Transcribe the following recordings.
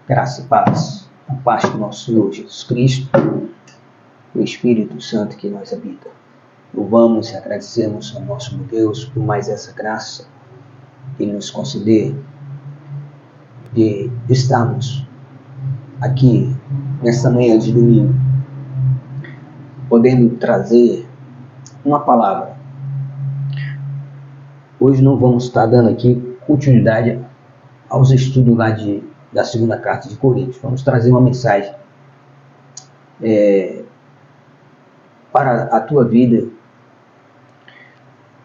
Graça e paz, a paz do nosso Senhor Jesus Cristo, o Espírito Santo que nós habita. Louvamos e agradecemos ao nosso Deus por mais essa graça que Ele nos conceder de estarmos aqui nesta manhã de domingo, podendo trazer uma palavra. Hoje não vamos estar dando aqui continuidade aos estudos lá da segunda carta de Coríntios. Vamos trazer uma mensagem para a tua vida,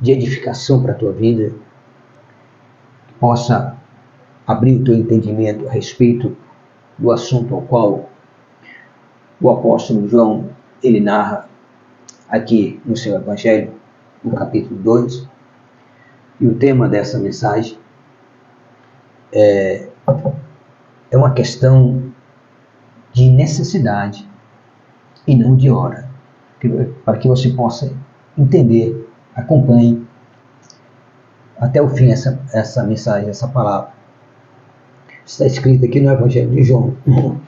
de edificação para a tua vida, que possa abrir o teu entendimento a respeito do assunto ao qual o apóstolo João ele narra aqui no seu Evangelho, no capítulo 2. E o tema dessa mensagem é uma questão de necessidade e não de hora, para que você possa entender, acompanhe até o fim essa mensagem, essa palavra. Está escrito aqui no Evangelho de João.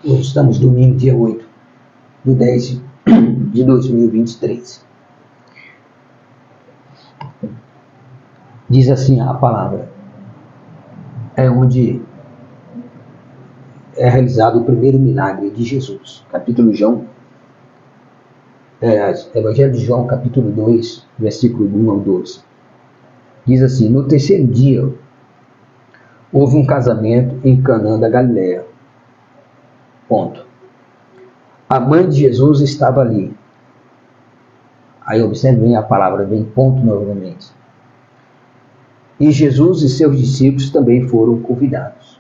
Hoje estamos domingo, dia 8 de 10 de 2023. Diz assim a palavra, onde é realizado o primeiro milagre de Jesus. Capítulo João, Evangelho de João, capítulo 2, versículo 1 ao 12. Diz assim: no terceiro dia, houve um casamento em Canaã da Galileia. Ponto. A mãe de Jesus estava ali. Aí observe bem a palavra, vem ponto novamente. E Jesus e seus discípulos também foram convidados.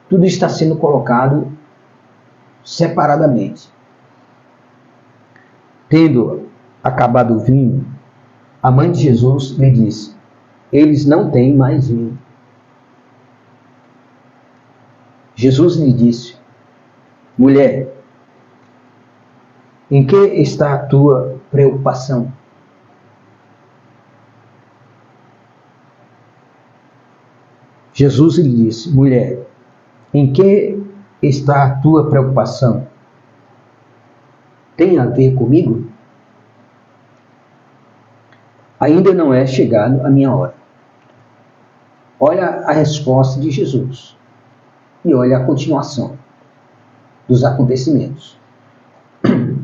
Tudo está sendo colocado separadamente. Tendo acabado o vinho, a mãe de Jesus lhe disse: eles não têm mais vinho. Jesus lhe disse: mulher, em que está a tua preocupação? Jesus lhe disse: mulher, em que está a tua preocupação? Tem a ver comigo? Ainda não é chegado a minha hora. Olha a resposta de Jesus e olha a continuação dos acontecimentos.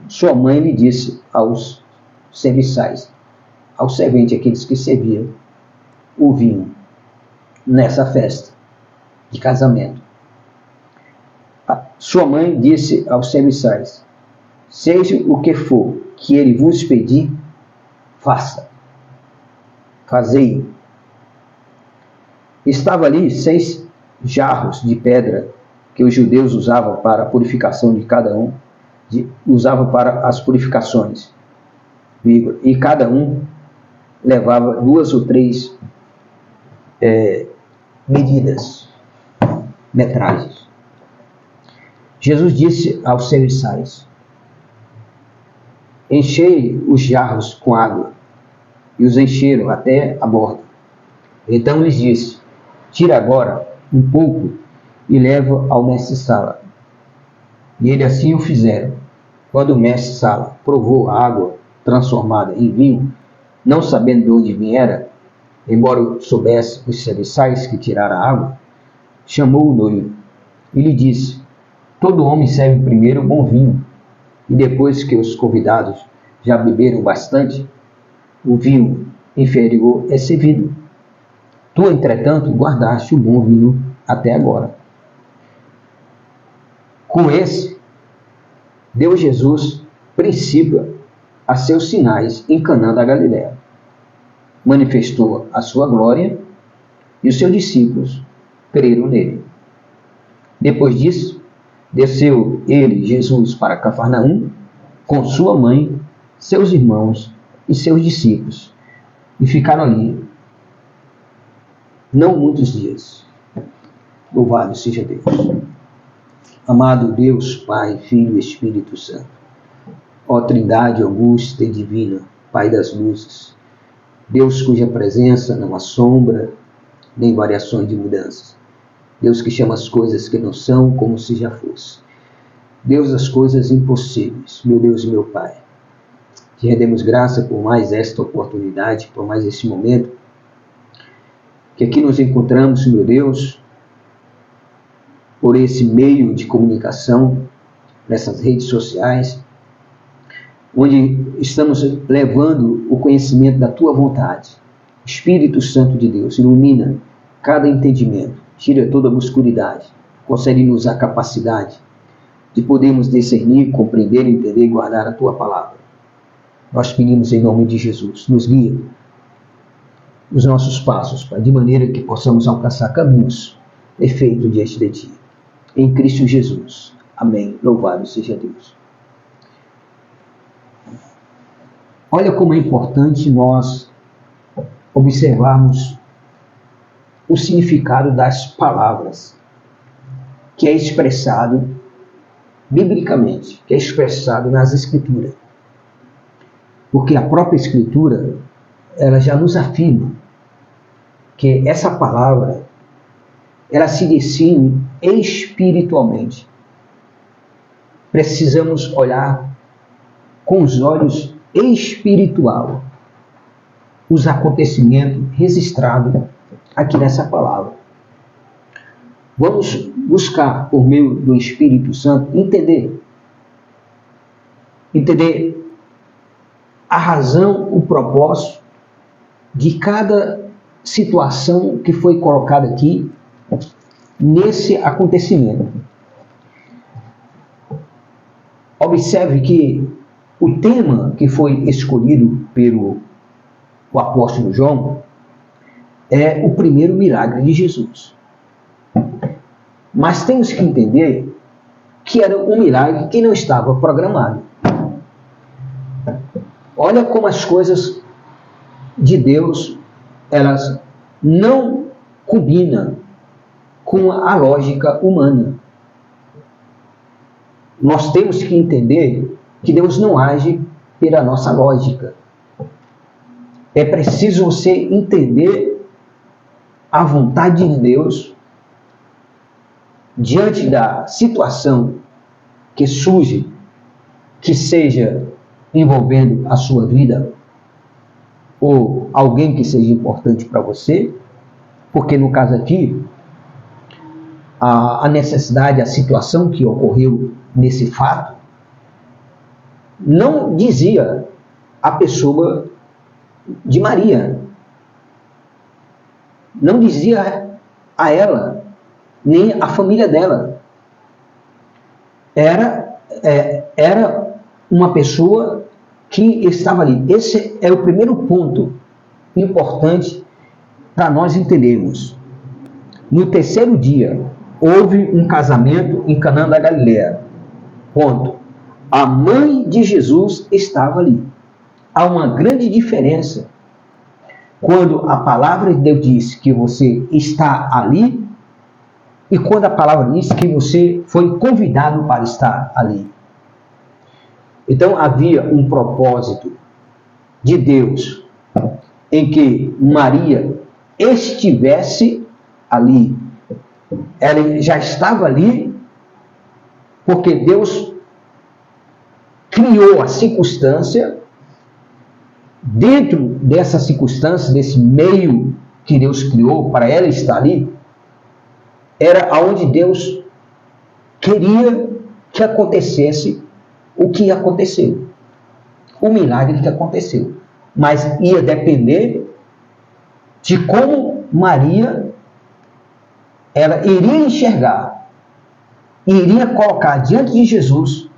Sua mãe lhe disse aos serviçais, aos serventes, aqueles que serviam o vinho nessa festa de casamento. Sua mãe disse aos serviçais: seja o que for que ele vos pedir, fazei-o. Estava ali 6 jarros de pedra que os judeus usavam para a purificação de cada um, usavam para as purificações, e cada um levava 2 ou 3 metragens. Jesus disse aos serviçais: enchei os jarros com água, e os encheram até a borda. Então lhes disse: tira agora um pouco e leva ao mestre-sala. E eles assim o fizeram. Quando o mestre-sala provou a água transformada em vinho, não sabendo de onde viera, embora soubesse os serviçais que tiraram a água, chamou o noivo e lhe disse: todo homem serve primeiro o bom vinho, e depois que os convidados já beberam bastante, o vinho inferior é servido. Tu, entretanto, guardaste o bom vinho até agora. Com esse, deu Jesus princípio a seus sinais em Canaã da Galileia. Manifestou a sua glória e os seus discípulos creram nele. Depois disso, desceu ele, Jesus, para Cafarnaum, com sua mãe, seus irmãos e seus discípulos, e ficaram ali não muitos dias. Louvado seja Deus. Amado Deus, Pai, Filho e Espírito Santo, ó Trindade augusta e divina, Pai das luzes, Deus cuja presença não há sombra nem variações de mudanças. Deus que chama as coisas que não são como se já fosse. Deus das coisas impossíveis, meu Deus e meu Pai. Te rendemos graça por mais esta oportunidade, por mais esse momento, que aqui nos encontramos, meu Deus, por esse meio de comunicação, nessas redes sociais, onde estamos levando o conhecimento da Tua vontade. Espírito Santo de Deus, ilumina cada entendimento, tira toda a obscuridade, concede-nos a capacidade de podermos discernir, compreender, entender e guardar a Tua palavra. Nós pedimos em nome de Jesus, nos guia os nossos passos, Pai, de maneira que possamos alcançar caminhos perfeitos diante de Ti. Em Cristo Jesus. Amém. Louvado seja Deus. Olha como é importante nós observarmos o significado das palavras que é expressado biblicamente, que é expressado nas Escrituras. Porque a própria Escritura, ela já nos afirma que essa palavra, ela se define espiritualmente. Precisamos olhar com os olhos espirituais os acontecimentos registrados aqui nessa palavra. Vamos buscar, por meio do Espírito Santo, entender a razão, o propósito de cada situação que foi colocada aqui nesse acontecimento. Observe que o tema que foi escolhido pelo apóstolo João é o primeiro milagre de Jesus. Mas temos que entender que era um milagre que não estava programado. Olha como as coisas de Deus, elas não combinam com a lógica humana. Nós temos que entender que Deus não age pela nossa lógica. É preciso você entender a vontade de Deus diante da situação que surge, que seja envolvendo a sua vida ou alguém que seja importante para você, porque no caso aqui, a necessidade, a situação que ocorreu nesse fato, não dizia a pessoa de Maria, não dizia a ela, nem a família dela. Era uma pessoa que estava ali. Esse é o primeiro ponto importante para nós entendermos. No terceiro dia, houve um casamento em Canaã da Galileia. Ponto. A mãe de Jesus estava ali. Há uma grande diferença quando a palavra de Deus diz que você está ali e quando a palavra diz que você foi convidado para estar ali. Então havia um propósito de Deus em que Maria estivesse ali. Ela já estava ali porque Deus criou a circunstância. Dentro dessa circunstância, desse meio que Deus criou para ela estar ali, era onde Deus queria que acontecesse o que aconteceu. O milagre que aconteceu. Mas ia depender de como Maria ela iria enxergar e iria colocar diante de Jesus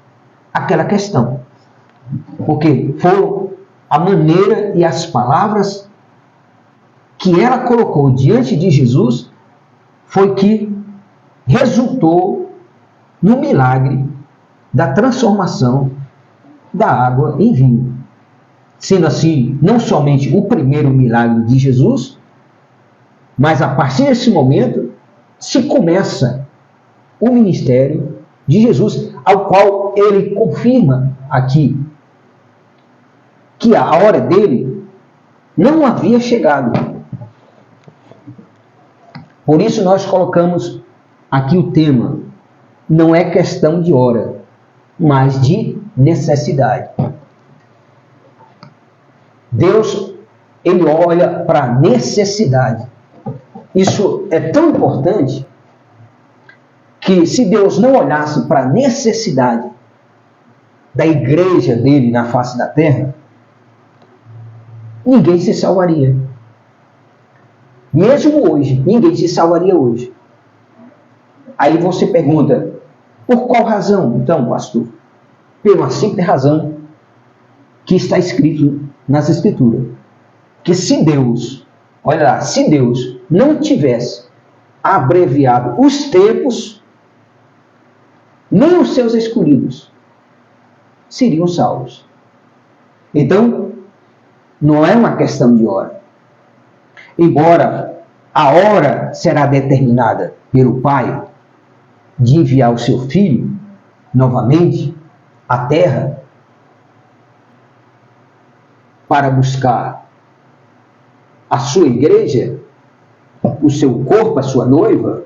aquela questão. Porque foram a maneira e as palavras que ela colocou diante de Jesus foi que resultou no milagre da transformação da água em vinho. Sendo assim, não somente o primeiro milagre de Jesus, mas a partir desse momento se começa o ministério de Jesus, ao qual ele confirma aqui que a hora dele não havia chegado. Por isso nós colocamos aqui o tema não é questão de hora, mas de necessidade. Deus, ele olha para a necessidade. Isso é tão importante que se Deus não olhasse para a necessidade da igreja dele na face da terra, ninguém se salvaria. Mesmo hoje, ninguém se salvaria hoje. Aí você pergunta, por qual razão? Então, pastor, por uma simples razão que está escrito nas Escrituras. Que se Deus, olha lá, se Deus não tivesse abreviado os tempos, nem os seus escolhidos seriam salvos. Então, não é uma questão de hora. Embora a hora será determinada pelo Pai de enviar o seu Filho novamente à Terra para buscar a sua igreja, o seu corpo, a sua noiva,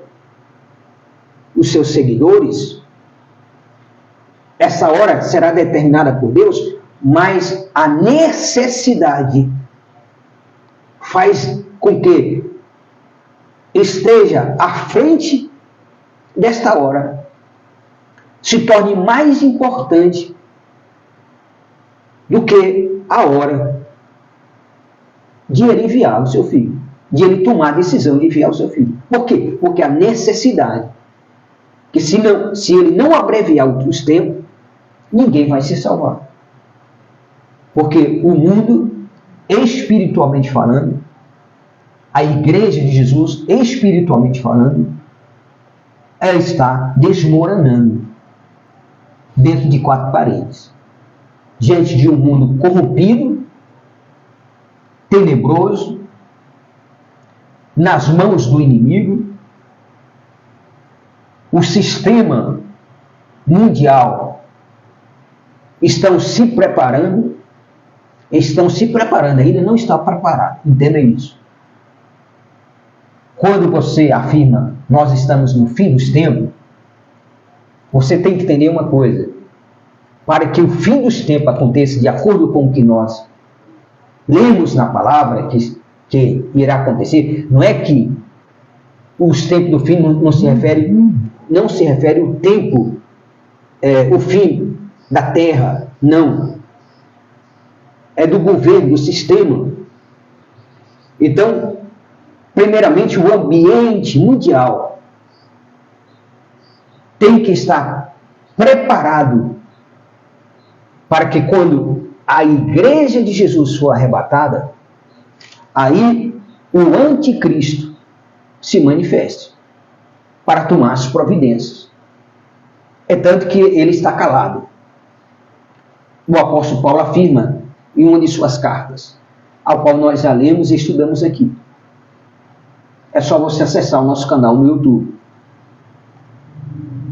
os seus seguidores, essa hora será determinada por Deus, mas a necessidade faz com que esteja à frente desta hora, se torne mais importante do que a hora de ele enviar o seu filho, de ele tomar a decisão de enviar o seu filho. Por quê? Porque a necessidade, que se ele não abreviar os tempos, ninguém vai se salvar. Porque o mundo, espiritualmente falando, a igreja de Jesus, espiritualmente falando, ela está desmoronando dentro de 4 paredes. Diante de um mundo corrompido, tenebroso, nas mãos do inimigo, o sistema mundial estão se preparando, ainda não está preparado, entenda isso. Quando você afirma, nós estamos no fim dos tempos, você tem que entender uma coisa, para que o fim dos tempos aconteça de acordo com o que nós lemos na palavra, que irá acontecer, não é que os tempos do fim não se refere o tempo, o fim da terra, não. É do governo, do sistema. Então, primeiramente, o ambiente mundial tem que estar preparado para que quando a igreja de Jesus for arrebatada, aí o anticristo se manifeste para tomar as providências. É tanto que ele está calado. O apóstolo Paulo afirma em uma de suas cartas, ao qual nós já lemos e estudamos aqui. É só você acessar o nosso canal no YouTube.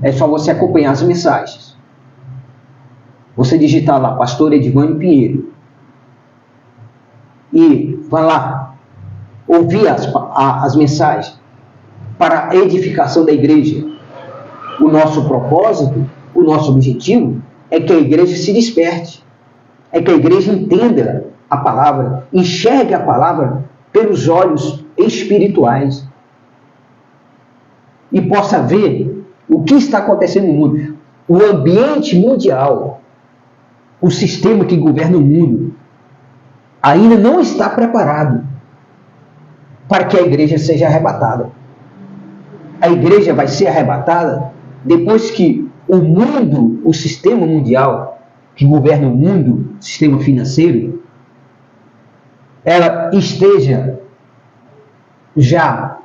É só você acompanhar as mensagens. Você digitar lá, Pastor Edivânio Pinheiro. E vai lá, ouvir as mensagens para a edificação da igreja. O nosso propósito, o nosso objetivo é que a igreja se desperte. É que a igreja entenda a palavra, enxergue a palavra pelos olhos espirituais e possa ver o que está acontecendo no mundo. O ambiente mundial, o sistema que governa o mundo, ainda não está preparado para que a igreja seja arrebatada. A igreja vai ser arrebatada depois que o mundo, o sistema mundial que governa o mundo, o sistema financeiro, ela esteja já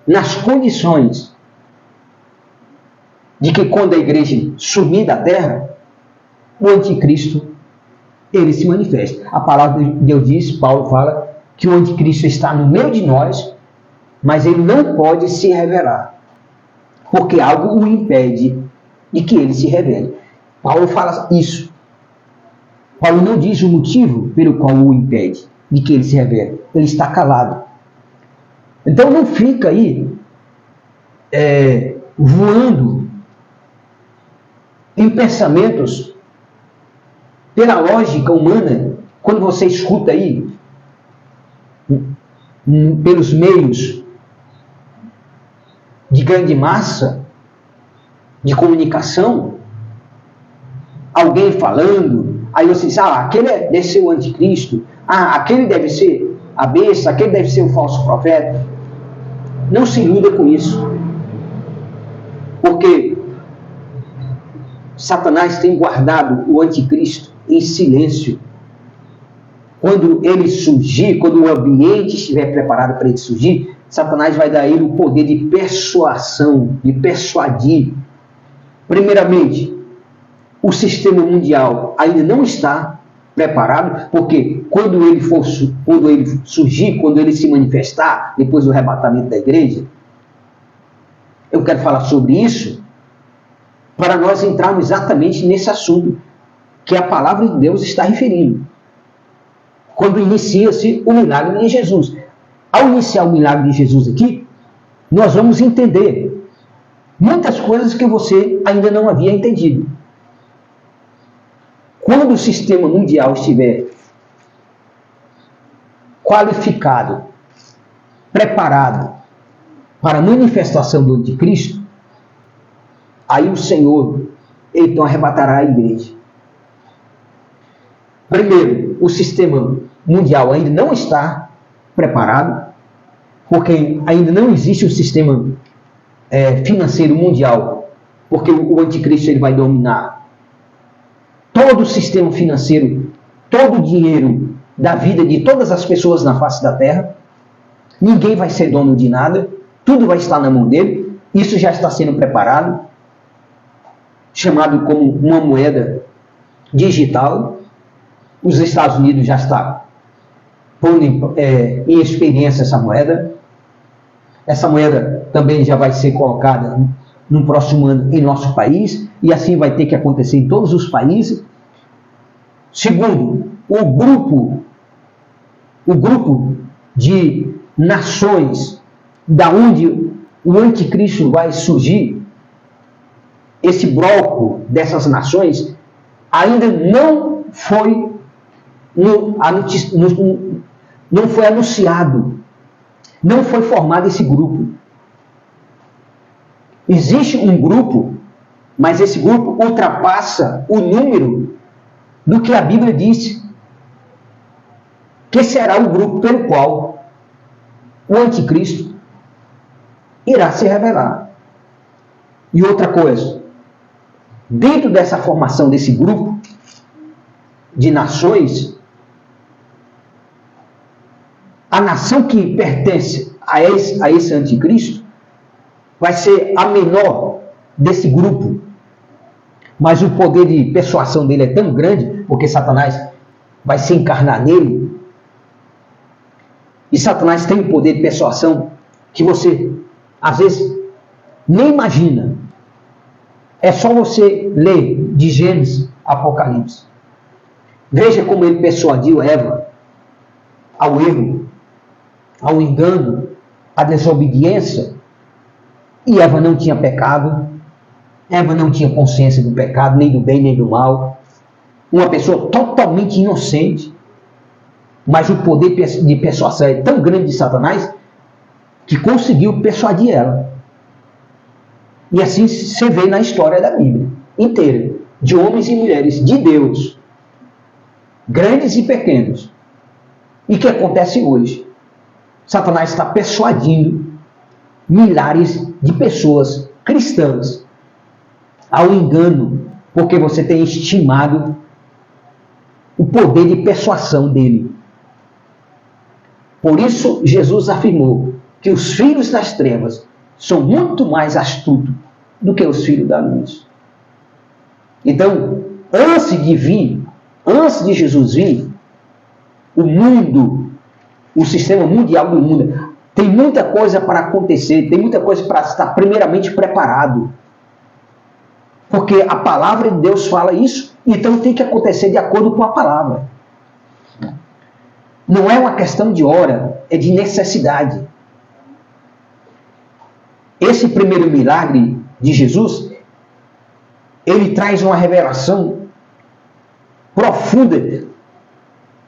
nas condições de que quando a igreja sumir da terra, o anticristo, ele se manifesta. A palavra de Deus diz, Paulo fala, que o anticristo está no meio de nós, mas ele não pode se revelar, porque algo o impede de que ele se revele. Paulo fala isso. Paulo não diz o motivo pelo qual o impede de que ele se revele. Ele está calado. Então não fica aí voando em pensamentos pela lógica humana. Quando você escuta aí pelos meios de grande massa de comunicação, alguém falando, aí você diz, aquele deve ser o anticristo, aquele deve ser a besta, aquele deve ser o falso profeta. Não se iluda com isso, porque Satanás tem guardado o anticristo em silêncio. Quando ele surgir, quando o ambiente estiver preparado para ele surgir, Satanás vai dar a ele o poder de persuasão, de persuadir. Primeiramente, o sistema mundial ainda não está preparado, porque quando ele surgir, quando ele se manifestar, depois do arrebatamento da igreja, eu quero falar sobre isso, para nós entrarmos exatamente nesse assunto que a palavra de Deus está referindo. Quando inicia-se o milagre de Jesus. Ao iniciar o milagre de Jesus aqui, nós vamos entender muitas coisas que você ainda não havia entendido. Quando o sistema mundial estiver qualificado, preparado para a manifestação do anticristo, aí o Senhor, então, arrebatará a igreja. Primeiro, o sistema mundial ainda não está preparado, porque ainda não existe o sistema financeiro mundial, porque o anticristo ele vai dominar todo o sistema financeiro, todo o dinheiro da vida de todas as pessoas na face da terra. Ninguém vai ser dono de nada, tudo vai estar na mão dele. Isso já está sendo preparado, chamado como uma moeda digital. Os Estados Unidos já está pondo em experiência essa moeda. Essa moeda também já vai ser colocada no próximo ano em nosso país, e assim vai ter que acontecer em todos os países. Segundo, o grupo de nações da onde o anticristo vai surgir, esse bloco dessas nações ainda não foi anunciado, não foi formado esse grupo. Existe um grupo, mas esse grupo ultrapassa o número do que a Bíblia disse que será o grupo pelo qual o anticristo irá se revelar. E outra coisa, dentro dessa formação desse grupo de nações, a nação que pertence a esse anticristo vai ser a menor desse grupo, mas o poder de persuasão dele é tão grande, porque Satanás vai se encarnar nele, e Satanás tem um poder de persuasão que você, às vezes, nem imagina. É só você ler de Gênesis, Apocalipse. Veja como ele persuadiu Eva ao erro, ao engano, à desobediência. E Eva não tinha pecado. Eva não tinha consciência do pecado, nem do bem, nem do mal. Uma pessoa totalmente inocente. Mas o poder de persuasão é tão grande de Satanás que conseguiu persuadir ela. E assim você vê na história da Bíblia inteira, de homens e mulheres de Deus, grandes e pequenos. E o que acontece hoje? Satanás está persuadindo milhares de pessoas cristãs ao engano, porque você tem estimado o poder de persuasão dele. Por isso, Jesus afirmou que os filhos das trevas são muito mais astutos do que os filhos da luz. Então, antes de Jesus vir, o mundo, o sistema mundial do mundo, tem muita coisa para acontecer, tem muita coisa para estar primeiramente preparado. Porque a palavra de Deus fala isso, então tem que acontecer de acordo com a palavra. Não é uma questão de hora, é de necessidade. esse primeiro milagre de Jesus, ele traz uma revelação profunda.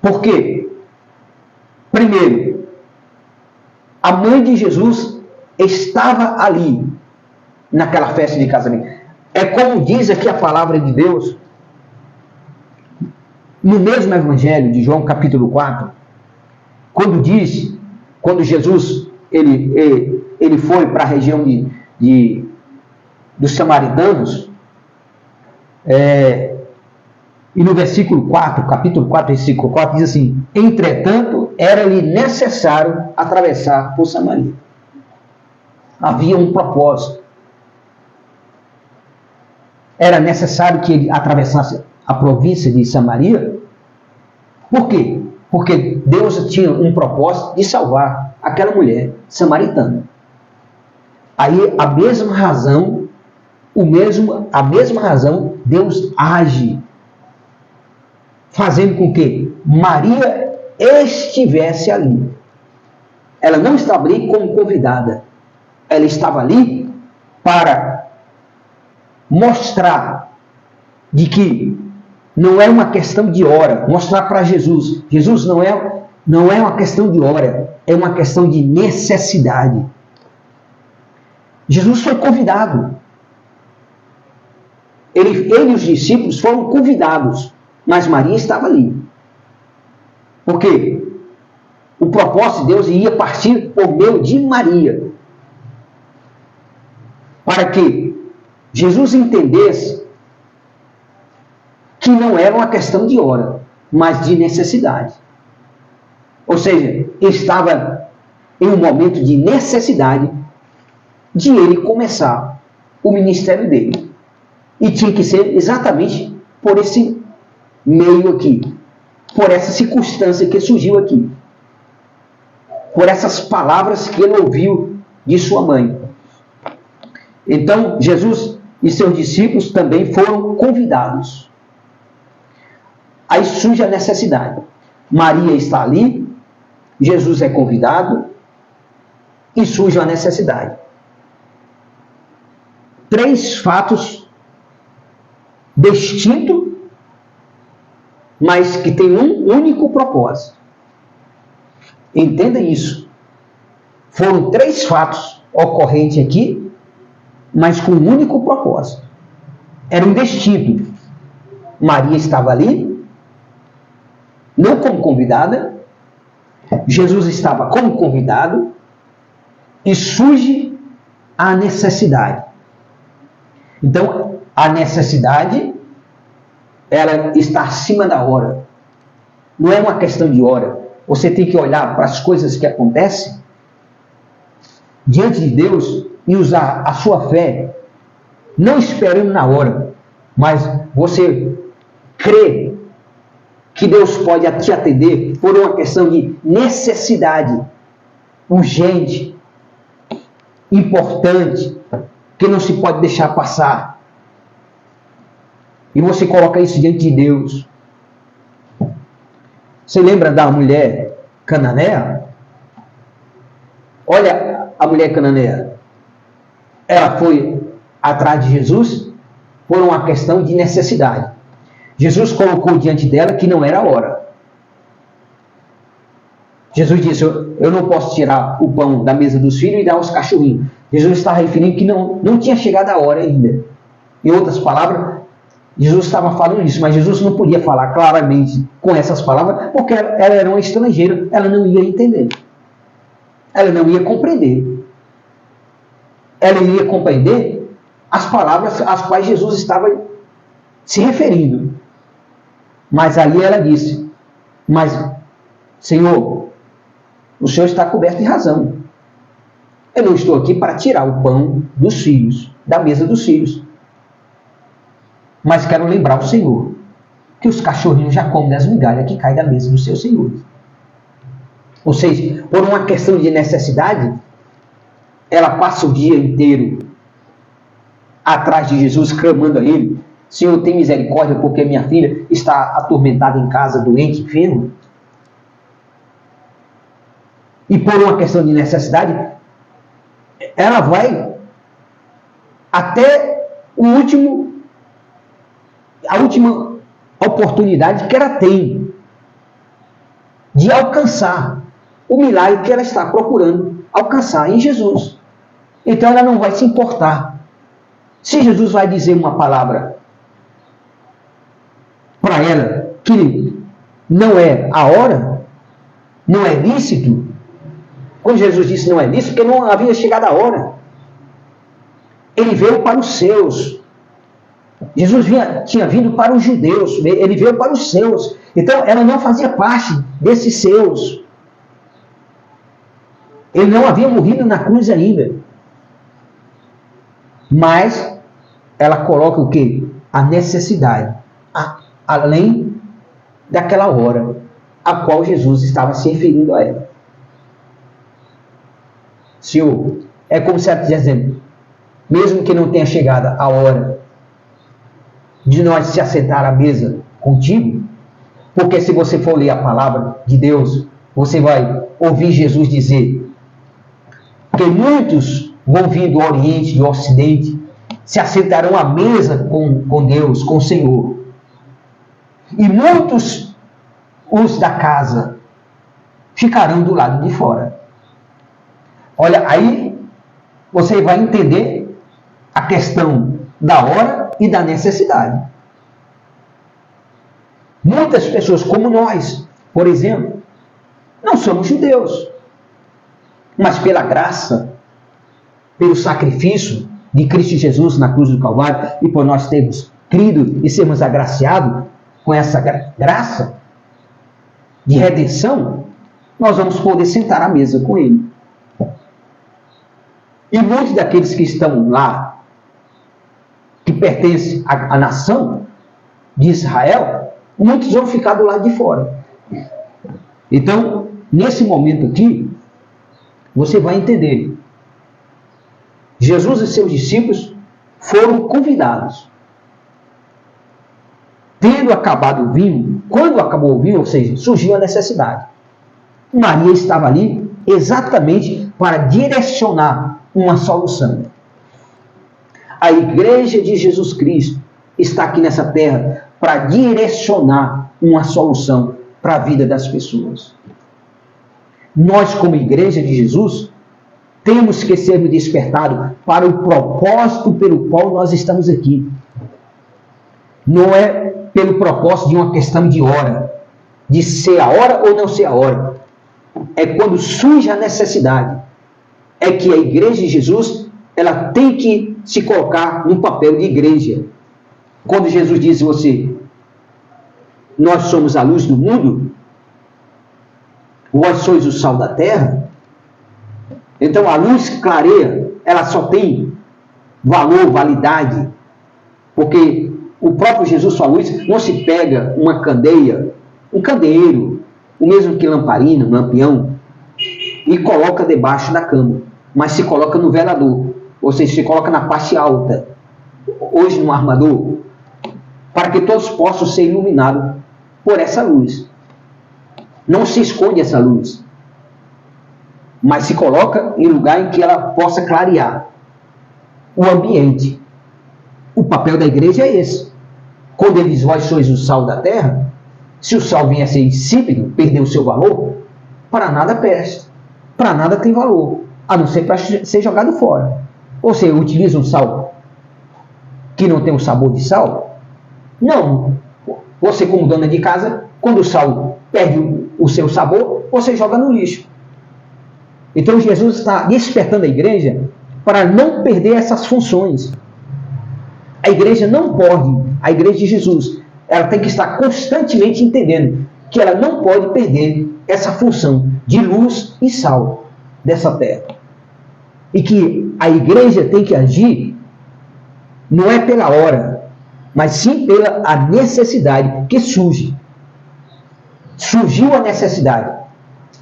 Por quê? Primeiro, a mãe de Jesus estava ali, naquela festa de casamento. É como diz aqui a palavra de Deus, no mesmo Evangelho de João, capítulo 4, quando Jesus ele foi para a região dos samaritanos, e no versículo 4, capítulo 4, versículo 4, diz assim: entretanto, era-lhe necessário atravessar por Samaria. Havia um propósito. Era necessário que ele atravessasse a província de Samaria. Por quê? Porque Deus tinha um propósito de salvar aquela mulher samaritana. Aí a mesma razão, Deus age, fazendo com que Maria estivesse ali. Ela não estava ali como convidada. Ela estava ali para mostrar de que não é uma questão de hora, mostrar para Jesus. Jesus não é uma questão de hora, é uma questão de necessidade. Jesus foi convidado. Ele e os discípulos foram convidados, mas Maria estava ali. Por quê? O propósito de Deus ia partir por meio de Maria, para que Jesus entendesse que não era uma questão de hora, mas de necessidade. Ou seja, estava em um momento de necessidade de ele começar o ministério dele. E tinha que ser exatamente por esse meio aqui, por essa circunstância que surgiu aqui, por essas palavras que ele ouviu de sua mãe. Então, Jesus e seus discípulos também foram convidados. Aí surge a necessidade. Maria está ali, Jesus é convidado e surge a necessidade. 3 fatos distintos, mas que têm um único propósito. Entenda isso. Foram 3 fatos ocorrentes aqui, mas com um único propósito. Era um destino. Maria estava ali, não como convidada, Jesus estava como convidado, e surge a necessidade. Então, a necessidade, ela está acima da hora. Não é uma questão de hora. Você tem que olhar para as coisas que acontecem diante de Deus e usar a sua fé, não esperando na hora, mas você crê que Deus pode te atender por uma questão de necessidade urgente, importante, que não se pode deixar passar. E você coloca isso diante de Deus. Você lembra da mulher cananeia? Olha a mulher cananeia. Ela foi atrás de Jesus por uma questão de necessidade. Jesus colocou diante dela que não era a hora. Jesus disse: eu não posso tirar o pão da mesa dos filhos e dar aos cachorrinhos. Jesus está referindo que não tinha chegado a hora ainda. Em outras palavras, Jesus estava falando isso, mas Jesus não podia falar claramente com essas palavras, porque ela era uma estrangeira, ela não ia entender. Ela não ia compreender. Ela ia compreender as palavras às quais Jesus estava se referindo. Mas ali ela disse: mas, Senhor, o Senhor está coberto de razão. Eu não estou aqui para tirar o pão dos filhos, da mesa dos filhos. Mas quero lembrar ao Senhor que os cachorrinhos já comem das migalhas que caem da mesa dos seus senhores. Ou seja, por uma questão de necessidade, ela passa o dia inteiro atrás de Jesus, clamando a Ele: Senhor, tem misericórdia, porque minha filha está atormentada em casa, doente, enferma. E por uma questão de necessidade, ela vai até a última oportunidade que ela tem de alcançar o milagre que ela está procurando alcançar em Jesus. Então ela não vai se importar se Jesus vai dizer uma palavra para ela que não é a hora, não é lícito. Quando Jesus disse não é lícito, porque não havia chegado a hora. Ele veio para os seus. Jesus tinha vindo para os judeus, ele veio para os seus. Então ela não fazia parte desses seus. Ele não havia morrido na cruz ainda. Mas ela coloca o quê? A necessidade, além daquela hora a qual Jesus estava se referindo a ela. Senhor, é como se ela estivesse dizendo, mesmo que não tenha chegado a hora de nós se assentar à mesa contigo, porque se você for ler a palavra de Deus, você vai ouvir Jesus dizer que muitos vão vir do Oriente, do Ocidente, se assentarão à mesa com Deus, com o Senhor. E muitos, os da casa, ficarão do lado de fora. Olha, aí você vai entender a questão da hora e da necessidade. Muitas pessoas como nós, por exemplo, não somos judeus, mas pela graça, pelo sacrifício de Cristo Jesus na cruz do Calvário, e por nós termos crido e sermos agraciados com essa graça de redenção, nós vamos poder sentar à mesa com Ele. E muitos daqueles que estão lá, que pertencem à nação de Israel, muitos vão ficar do lado de fora. Então, nesse momento aqui, você vai entender. Jesus e seus discípulos foram convidados. Tendo acabado o vinho, quando acabou o vinho, ou seja, surgiu a necessidade. Maria estava ali exatamente para direcionar uma solução. A igreja de Jesus Cristo está aqui nessa terra para direcionar uma solução para a vida das pessoas. Nós, como igreja de Jesus, temos que ser despertados para o propósito pelo qual nós estamos aqui. Não é pelo propósito de uma questão de hora, de ser a hora ou não ser a hora. É quando surge a necessidade. É que a igreja de Jesus, ela tem que se colocar no papel de igreja. Quando Jesus diz a você, nós somos a luz do mundo, vós sois o sal da terra, então a luz clareia, ela só tem valor, validade, porque o próprio Jesus, sua luz, não se pega uma candeia, um candeeiro, o mesmo que lamparina, um lampião, e coloca debaixo da cama, mas se coloca no velador, ou seja, se coloca na parte alta, hoje no armador, para que todos possam ser iluminados por essa luz. Não se esconde essa luz, mas se coloca em lugar em que ela possa clarear o ambiente. O papel da igreja é esse. Quando ele diz, vós sois o sal da terra, se o sal vier a ser insípido, perder o seu valor, para nada presta, para nada tem valor, a não ser para ser jogado fora. Ou você utiliza um sal que não tem o sabor de sal? Não. Você, como dona de casa, quando o sal perde o seu sabor, você joga no lixo. Então Jesus está despertando a igreja para não perder essas funções. A igreja não pode, a igreja de Jesus, ela tem que estar constantemente entendendo que ela não pode perder essa função de luz e sal dessa terra. E que a igreja tem que agir não é pela hora, mas sim pela a necessidade que surge. Surgiu a necessidade.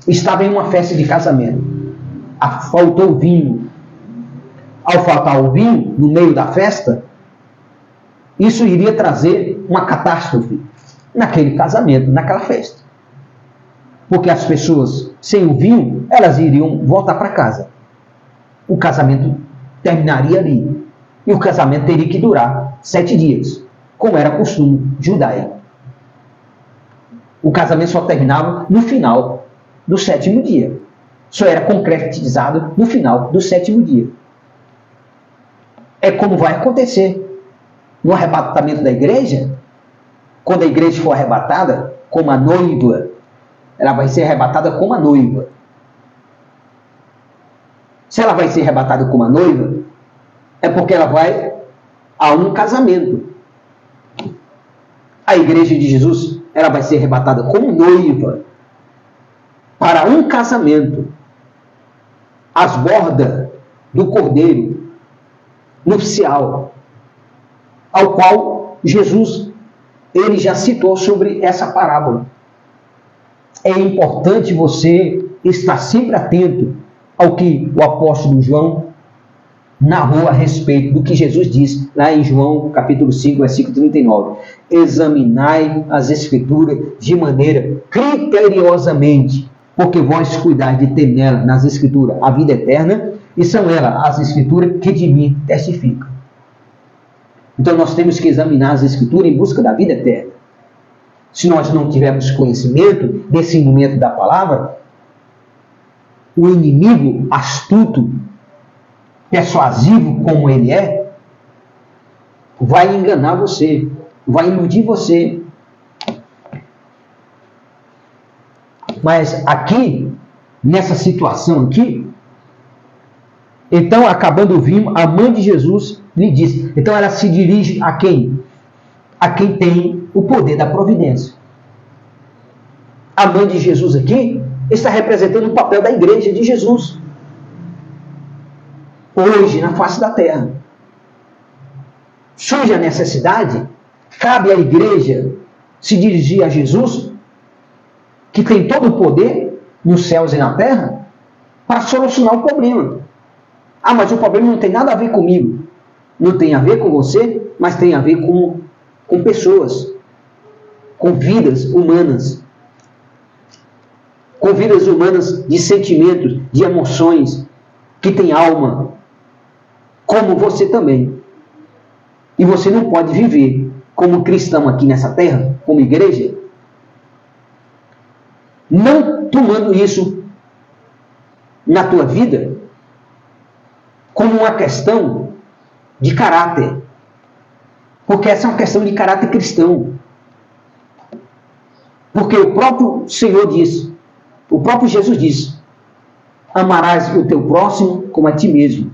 Estava em uma festa de casamento. Faltou o vinho. Ao faltar o vinho no meio da festa, isso iria trazer uma catástrofe naquele casamento, naquela festa. Porque as pessoas, sem o vinho, elas iriam voltar para casa. O casamento terminaria ali. E o casamento teria que durar 7 dias, como era costume judaico. O casamento só terminava no final do 7º dia. Só era concretizado no final do 7º dia. É como vai acontecer no arrebatamento da igreja. Quando a igreja for arrebatada como a noiva, ela vai ser arrebatada como a noiva. Se ela vai ser arrebatada como a noiva, é porque ela vai a um casamento. A igreja de Jesus, ela vai ser arrebatada como noiva para um casamento, às bordas do cordeiro nupcial, ao qual Jesus, ele já citou sobre essa parábola. É importante você estar sempre atento ao que o apóstolo João narrou a respeito do que Jesus disse lá em João capítulo 5, versículo 39. Examinai as Escrituras de maneira criteriosamente, porque vós cuidais de ter nela, nas Escrituras, a vida eterna, e são elas as Escrituras que de mim testificam. Então nós temos que examinar as Escrituras em busca da vida eterna. Se nós não tivermos conhecimento, discernimento da palavra, o inimigo astuto, persuasivo como ele é, vai enganar você, vai iludir você. Mas aqui, nessa situação aqui, então, acabando o vinho, a mãe de Jesus lhe disse. Então, ela se dirige a quem? A quem tem o poder da providência. A mãe de Jesus aqui está representando o papel da igreja de Jesus. Hoje, na face da terra. Surge a necessidade, cabe à igreja se dirigir a Jesus, que tem todo o poder nos céus e na terra, para solucionar o problema. Ah, mas o problema não tem nada a ver comigo. Não tem a ver com você, mas tem a ver com pessoas, com vidas humanas. Com vidas humanas de sentimentos, de emoções, que tem alma, como você também. E você não pode viver como cristão aqui nessa terra, como igreja, não tomando isso na tua vida como uma questão de caráter. Porque essa é uma questão de caráter cristão. Porque o próprio Senhor disse, o próprio Jesus disse, amarás o teu próximo como a ti mesmo.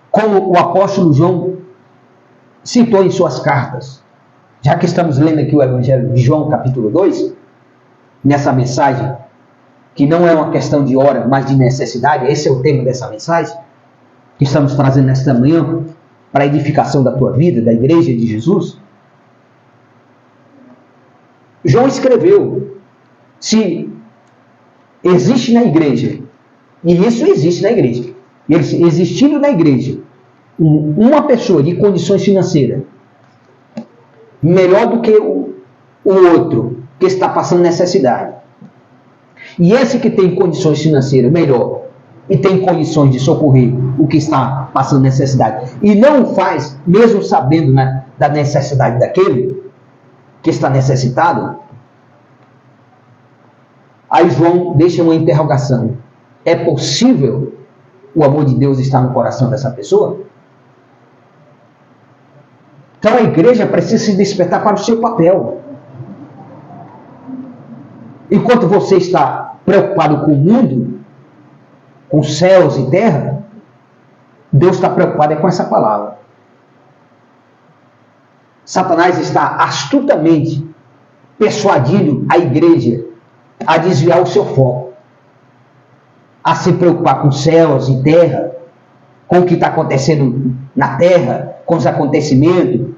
Como o apóstolo João citou em suas cartas. Já que estamos lendo aqui o Evangelho de João, capítulo 2, nessa mensagem, que não é uma questão de hora, mas de necessidade, esse é o tema dessa mensagem, que estamos trazendo nesta manhã, para a edificação da tua vida, da igreja de Jesus. João escreveu, se existe na igreja, e isso existe na igreja, e existindo na igreja, uma pessoa de condições financeiras, melhor do que o outro, que está passando necessidade, e esse que tem condições financeiras melhor e tem condições de socorrer o que está passando necessidade e não o faz, mesmo sabendo da necessidade daquele que está necessitado, aí João deixa uma interrogação. É possível o amor de Deus estar no coração dessa pessoa? Então a igreja precisa se despertar para o seu papel. Enquanto você está preocupado com o mundo, com céus e terra, Deus está preocupado com essa palavra. Satanás está astutamente persuadindo a igreja a desviar o seu foco, a se preocupar com céus e terra, com o que está acontecendo na terra, com os acontecimentos,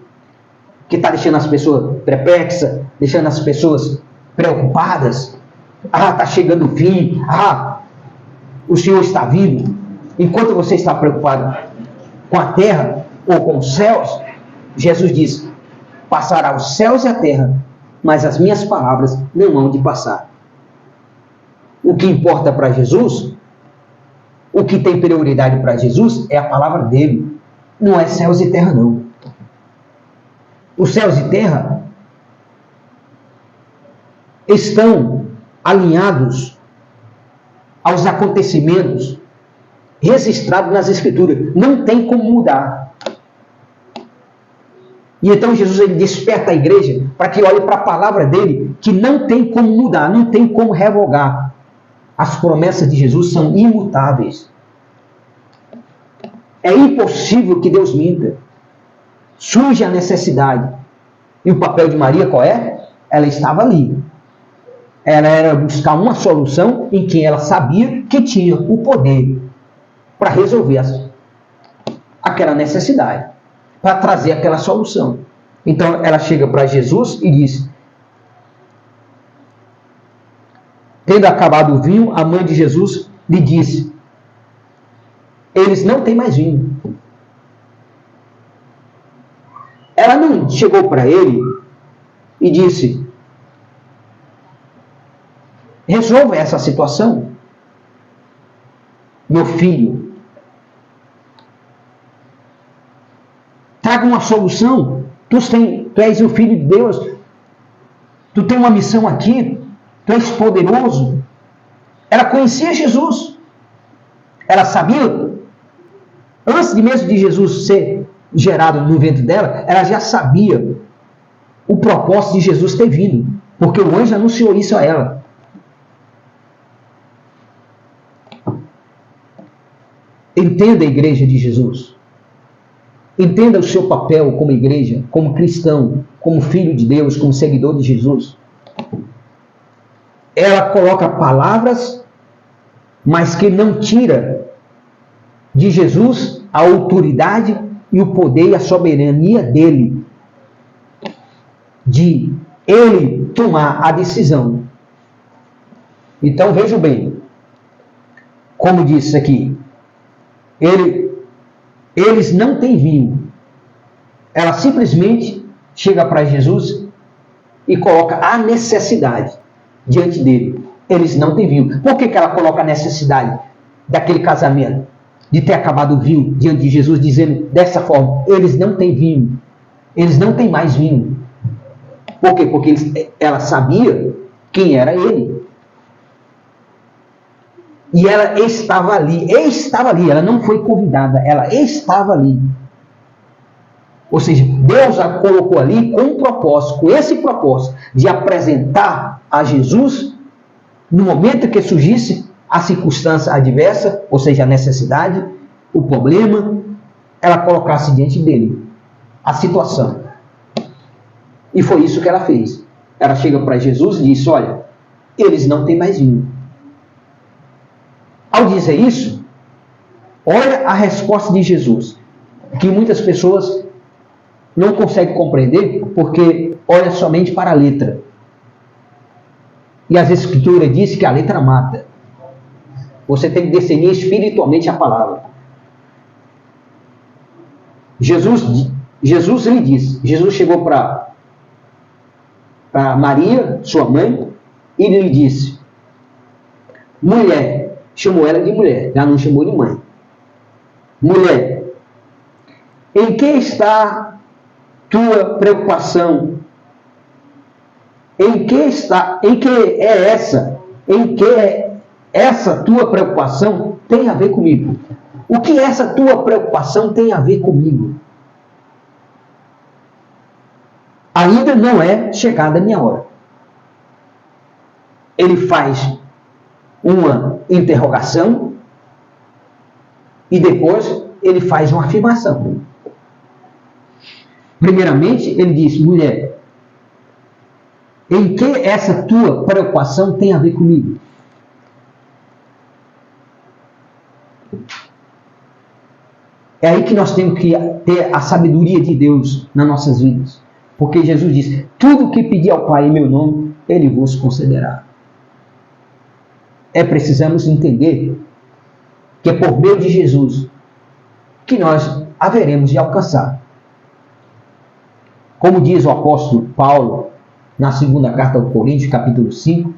que está deixando as pessoas perplexas, deixando as pessoas preocupadas. Ah, está chegando o fim. Ah, o Senhor está vivo. Enquanto você está preocupado com a terra ou com os céus, Jesus diz, passará os céus e a terra, mas as minhas palavras não hão de passar. O que importa para Jesus, O que tem prioridade para Jesus é a palavra dele. Não é céus e terra, não. Os céus e terra estão alinhados aos acontecimentos registrados nas Escrituras. Não tem como mudar. E então Jesus ele desperta a igreja para que olhe para a palavra dele, que não tem como mudar, não tem como revogar. As promessas de Jesus são imutáveis. É impossível que Deus minta. Surge a necessidade. E o papel de Maria qual é? Ela estava ali. Ela era buscar uma solução em que ela sabia que tinha o poder para resolver aquela necessidade, para trazer aquela solução. Então ela chega para Jesus e diz: tendo acabado o vinho, a mãe de Jesus lhe disse: eles não têm mais vinho. Ela não chegou para ele e disse: resolva essa situação, meu filho. Traga uma solução. Tu és o filho de Deus. Tu tem uma missão aqui. Tu és poderoso. Ela conhecia Jesus. Ela sabia. Antes de mesmo de Jesus ser gerado no ventre dela, ela já sabia o propósito de Jesus ter vindo. Porque o anjo anunciou isso a ela. Entenda a igreja de Jesus. Entenda o seu papel como igreja, como cristão, como filho de Deus, como seguidor de Jesus. Ela coloca palavras, mas que não tira de Jesus a autoridade e o poder e a soberania dele, de ele tomar a decisão. Então vejam bem, como disse aqui, eles não têm vinho. Ela simplesmente chega para Jesus e coloca a necessidade diante dele. Eles não têm vinho. Por que ela coloca a necessidade daquele casamento? De ter acabado o vinho diante de Jesus, dizendo dessa forma: eles não têm vinho. Eles não têm mais vinho. Por quê? Porque ela sabia quem era ele. E ela estava ali, ela não foi convidada, ela estava ali. Ou seja, Deus a colocou ali com um propósito, com esse propósito de apresentar a Jesus no momento que surgisse a circunstância adversa, ou seja, a necessidade, o problema, ela colocasse diante dele a situação. E foi isso que ela fez. Ela chega para Jesus e disse: olha, eles não têm mais vinho. Ao dizer isso, olha a resposta de Jesus, que muitas pessoas não conseguem compreender porque olha somente para a letra. E as Escrituras dizem que a letra mata. Você tem que discernir espiritualmente a palavra. Jesus lhe disse, Jesus chegou para Maria, sua mãe, e lhe disse: mulher, chamou ela de mulher, já não chamou de mãe. Mulher, em que está tua preocupação? Em que é essa tua preocupação tem a ver comigo? O que essa tua preocupação tem a ver comigo? Ainda não é chegada a minha hora. Ele faz uma interrogação e depois ele faz uma afirmação. Primeiramente, ele diz: mulher, em que essa tua preocupação tem a ver comigo? É aí que nós temos que ter a sabedoria de Deus nas nossas vidas. Porque Jesus disse: tudo que pedir ao Pai em meu nome, Ele vos concederá. Precisamos entender que é por meio de Jesus que nós haveremos de alcançar. Como diz o apóstolo Paulo na segunda carta aos Coríntios, capítulo 5,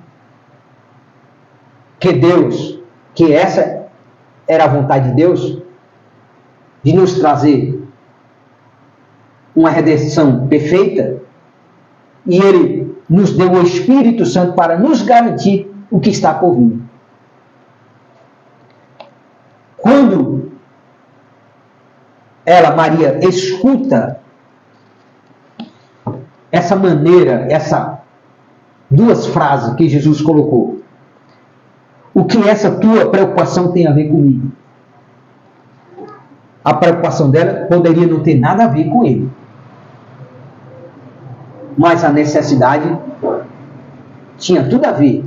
que Deus, que essa era a vontade de Deus, de nos trazer uma redenção perfeita, e Ele nos deu o Espírito Santo para nos garantir o que está por vir. Quando Maria, escuta essa maneira, essas duas frases que Jesus colocou, o que essa tua preocupação tem a ver comigo? A preocupação dela poderia não ter nada a ver com ele, mas a necessidade tinha tudo a ver,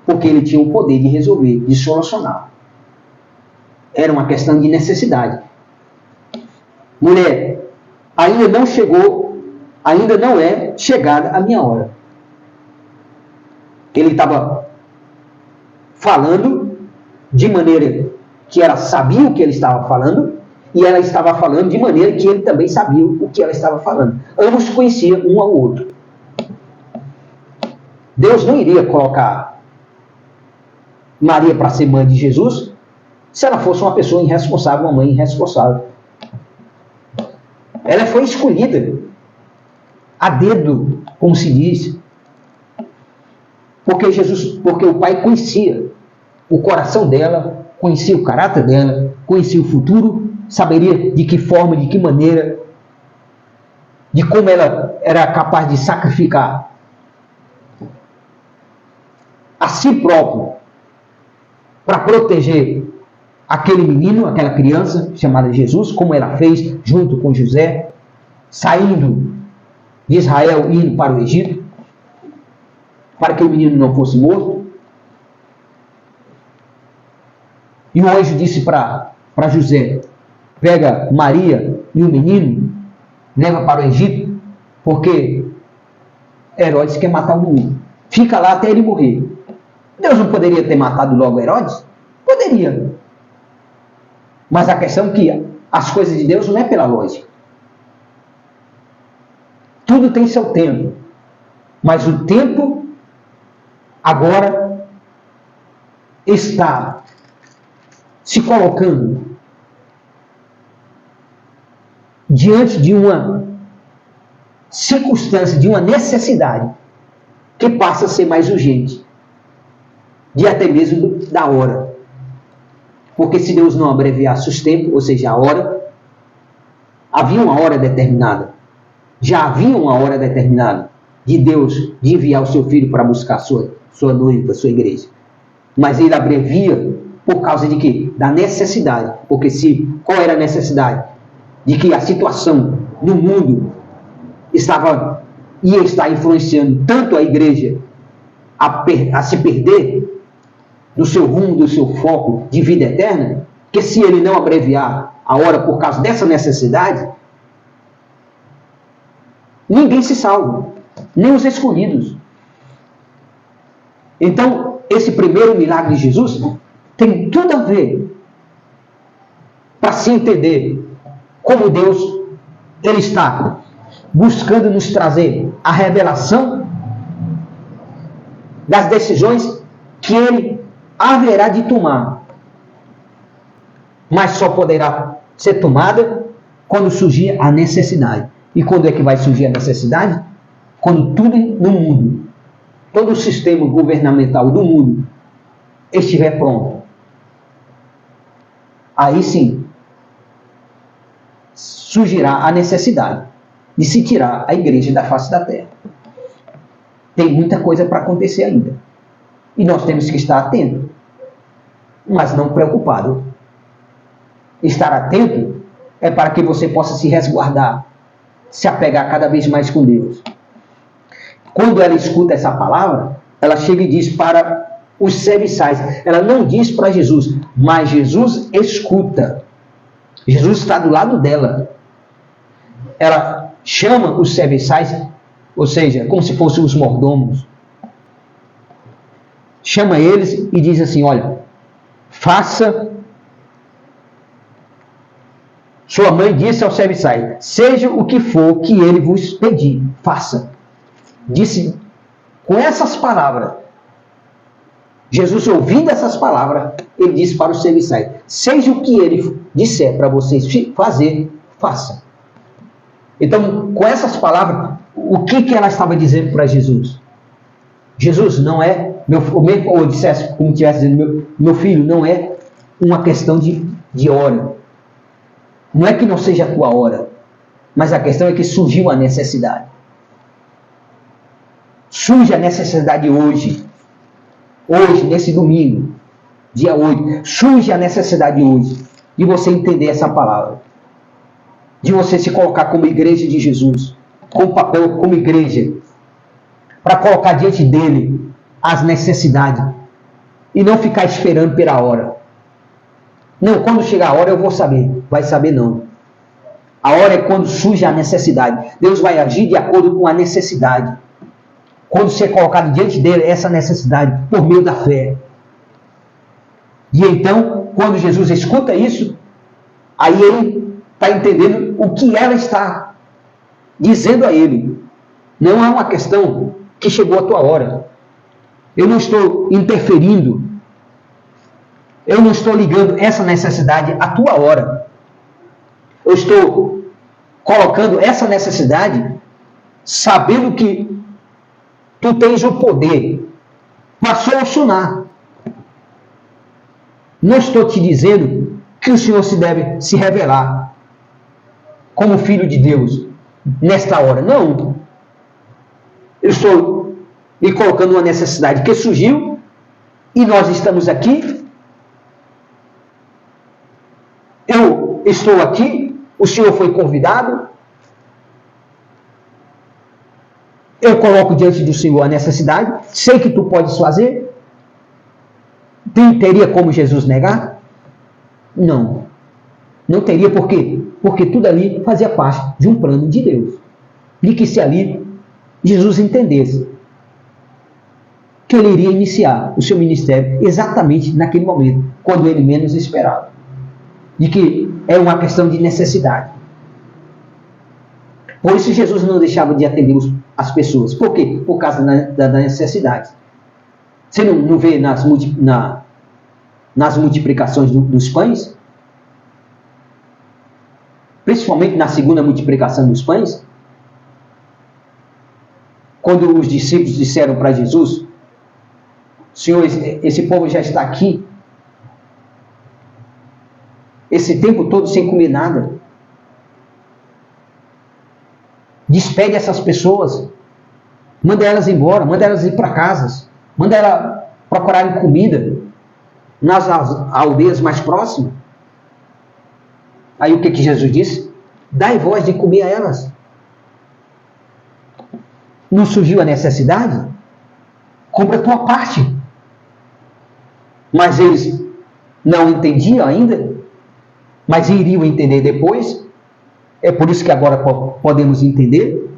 porque ele tinha o poder de resolver, de solucionar. Era uma questão de necessidade. Mulher, ainda não chegou, ainda não é chegada a minha hora. Ele estava falando de maneira que ela sabia o que ele estava falando, e ela estava falando de maneira que ele também sabia o que ela estava falando. Ambos conheciam um ao outro. Deus não iria colocar Maria para ser mãe de Jesus se ela fosse uma pessoa irresponsável, uma mãe irresponsável. Ela foi escolhida a dedo, como se diz, porque o Pai conhecia o coração dela, conhecia o caráter dela, conhecia o futuro, saberia de que forma, de que maneira, de como ela era capaz de sacrificar a si próprio para proteger aquele menino, aquela criança chamada Jesus, como ela fez junto com José, saindo de Israel e indo para o Egito, para que o menino não fosse morto. E o anjo disse para José: pega Maria e o menino, leva para o Egito, porque Herodes quer matar o menino. Fica lá até ele morrer. Deus não poderia ter matado logo Herodes? Poderia. Mas a questão é que as coisas de Deus não é pela lógica. Tudo tem seu tempo. Mas o tempo agora está se colocando diante de uma circunstância, de uma necessidade que passa a ser mais urgente, de até mesmo da hora. Porque se Deus não abreviasse os tempos, ou seja, a hora, havia uma hora determinada. Já havia uma hora determinada de Deus de enviar o seu filho para buscar sua noiva, sua igreja. Mas ele abrevia por causa de quê? Da necessidade. Porque qual era a necessidade? De que a situação no mundo ia estar influenciando tanto a igreja a se perder do seu rumo, do seu foco de vida eterna, que se ele não abreviar a hora por causa dessa necessidade, ninguém se salva, nem os escolhidos. Então, esse primeiro milagre de Jesus tem tudo a ver para se entender como Deus ele está buscando nos trazer a revelação das decisões que ele haverá de tomar, mas só poderá ser tomada quando surgir a necessidade. E quando é que vai surgir a necessidade? Quando tudo no mundo, todo o sistema governamental do mundo estiver pronto. Aí sim surgirá a necessidade de se tirar a igreja da face da terra. Tem muita coisa para acontecer ainda. E nós temos que estar atentos, mas não preocupado. Estar atento é para que você possa se resguardar, se apegar cada vez mais com Deus. Quando ela escuta essa palavra, ela chega e diz para os serviçais. Ela não diz para Jesus, mas Jesus escuta. Jesus está do lado dela. Ela chama os serviçais, ou seja, como se fossem os mordomos. Chama eles e diz assim: olha, faça. Sua mãe disse aos serviçais: seja o que for que ele vos pedir, faça. Disse com essas palavras. Jesus, ouvindo essas palavras, ele disse para os serviçais: seja o que ele disser para vocês fazer, façam. Então, com essas palavras, o que ela estava dizendo para Jesus? Jesus, não é, ou dissesse, como estivesse dizendo, meu filho, não é uma questão de hora. Não é que não seja a tua hora, mas a questão é que surgiu a necessidade. Surge a necessidade hoje, nesse domingo, dia 8, surge a necessidade hoje de você entender essa palavra, de você se colocar como igreja de Jesus, com papel como igreja, para colocar diante dele as necessidades e não ficar esperando pela hora. Não, quando chegar a hora eu vou saber. Vai saber não. A hora é quando surge a necessidade. Deus vai agir de acordo com a necessidade. Quando ser colocado diante dele essa necessidade por meio da fé. E então, quando Jesus escuta isso, aí ele está entendendo o que ela está dizendo a ele. Não é uma questão que chegou a tua hora. Eu não estou interferindo. Eu não estou ligando essa necessidade à tua hora. Eu estou colocando essa necessidade sabendo que tu tens o poder para solucionar. Não estou te dizendo que o Senhor deve se revelar como Filho de Deus nesta hora. Não. Eu estou me colocando uma necessidade que surgiu e nós estamos aqui. Eu estou aqui, o Senhor foi convidado. Eu coloco diante do Senhor a necessidade. Sei que tu podes fazer. Teria como Jesus negar? Não. Não teria, por quê? Porque tudo ali fazia parte de um plano de Deus. De que se ali Jesus entendesse que ele iria iniciar o seu ministério exatamente naquele momento, quando ele menos esperava. De que é uma questão de necessidade. Por isso Jesus não deixava de atender as pessoas. Por quê? Por causa da necessidade. Você não vê nas multiplicações dos pães? Principalmente na segunda multiplicação dos pães? Quando os discípulos disseram para Jesus: Senhor, esse povo já está aqui. Esse tempo todo sem comer nada. Despede essas pessoas. Manda elas embora. Manda elas ir para casas. Manda elas procurarem comida nas aldeias mais próximas. Aí o que Jesus disse? Dai voz de comer a elas. Não surgiu a necessidade? Compra a tua parte. Mas eles não entendiam ainda. Mas iriam entender depois. É por isso que agora podemos entender.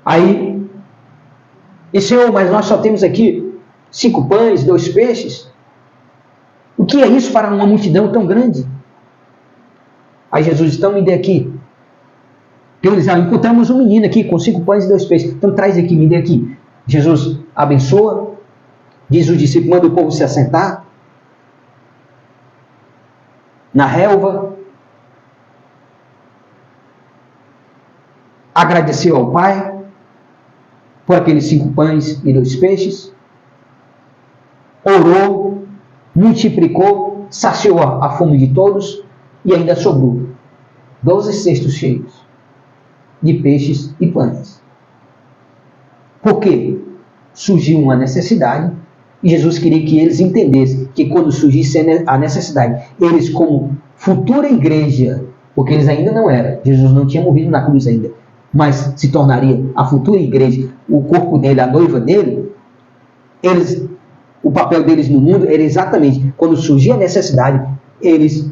Aí, e Senhor, mas nós só temos aqui 5 pães, 2 peixes. O que é isso para uma multidão tão grande? Aí Jesus disse: então me dê aqui. Então eles encontramos um menino aqui com 5 pães e 2 peixes. Então traz aqui, me dê aqui. Jesus abençoa. Diz o discípulo: manda o povo se assentar na relva. Agradeceu ao Pai por aqueles 5 pães e 2 peixes. Orou, multiplicou, saciou a fome de todos e ainda sobrou 12 cestos cheios de peixes e pães. Por quê? Surgiu uma necessidade e Jesus queria que eles entendessem que quando surgisse a necessidade, eles como futura igreja, porque eles ainda não eram, Jesus não tinha morrido na cruz ainda, mas se tornaria a futura igreja, o corpo dele, a noiva dele, o papel deles no mundo era exatamente, quando surgia a necessidade, eles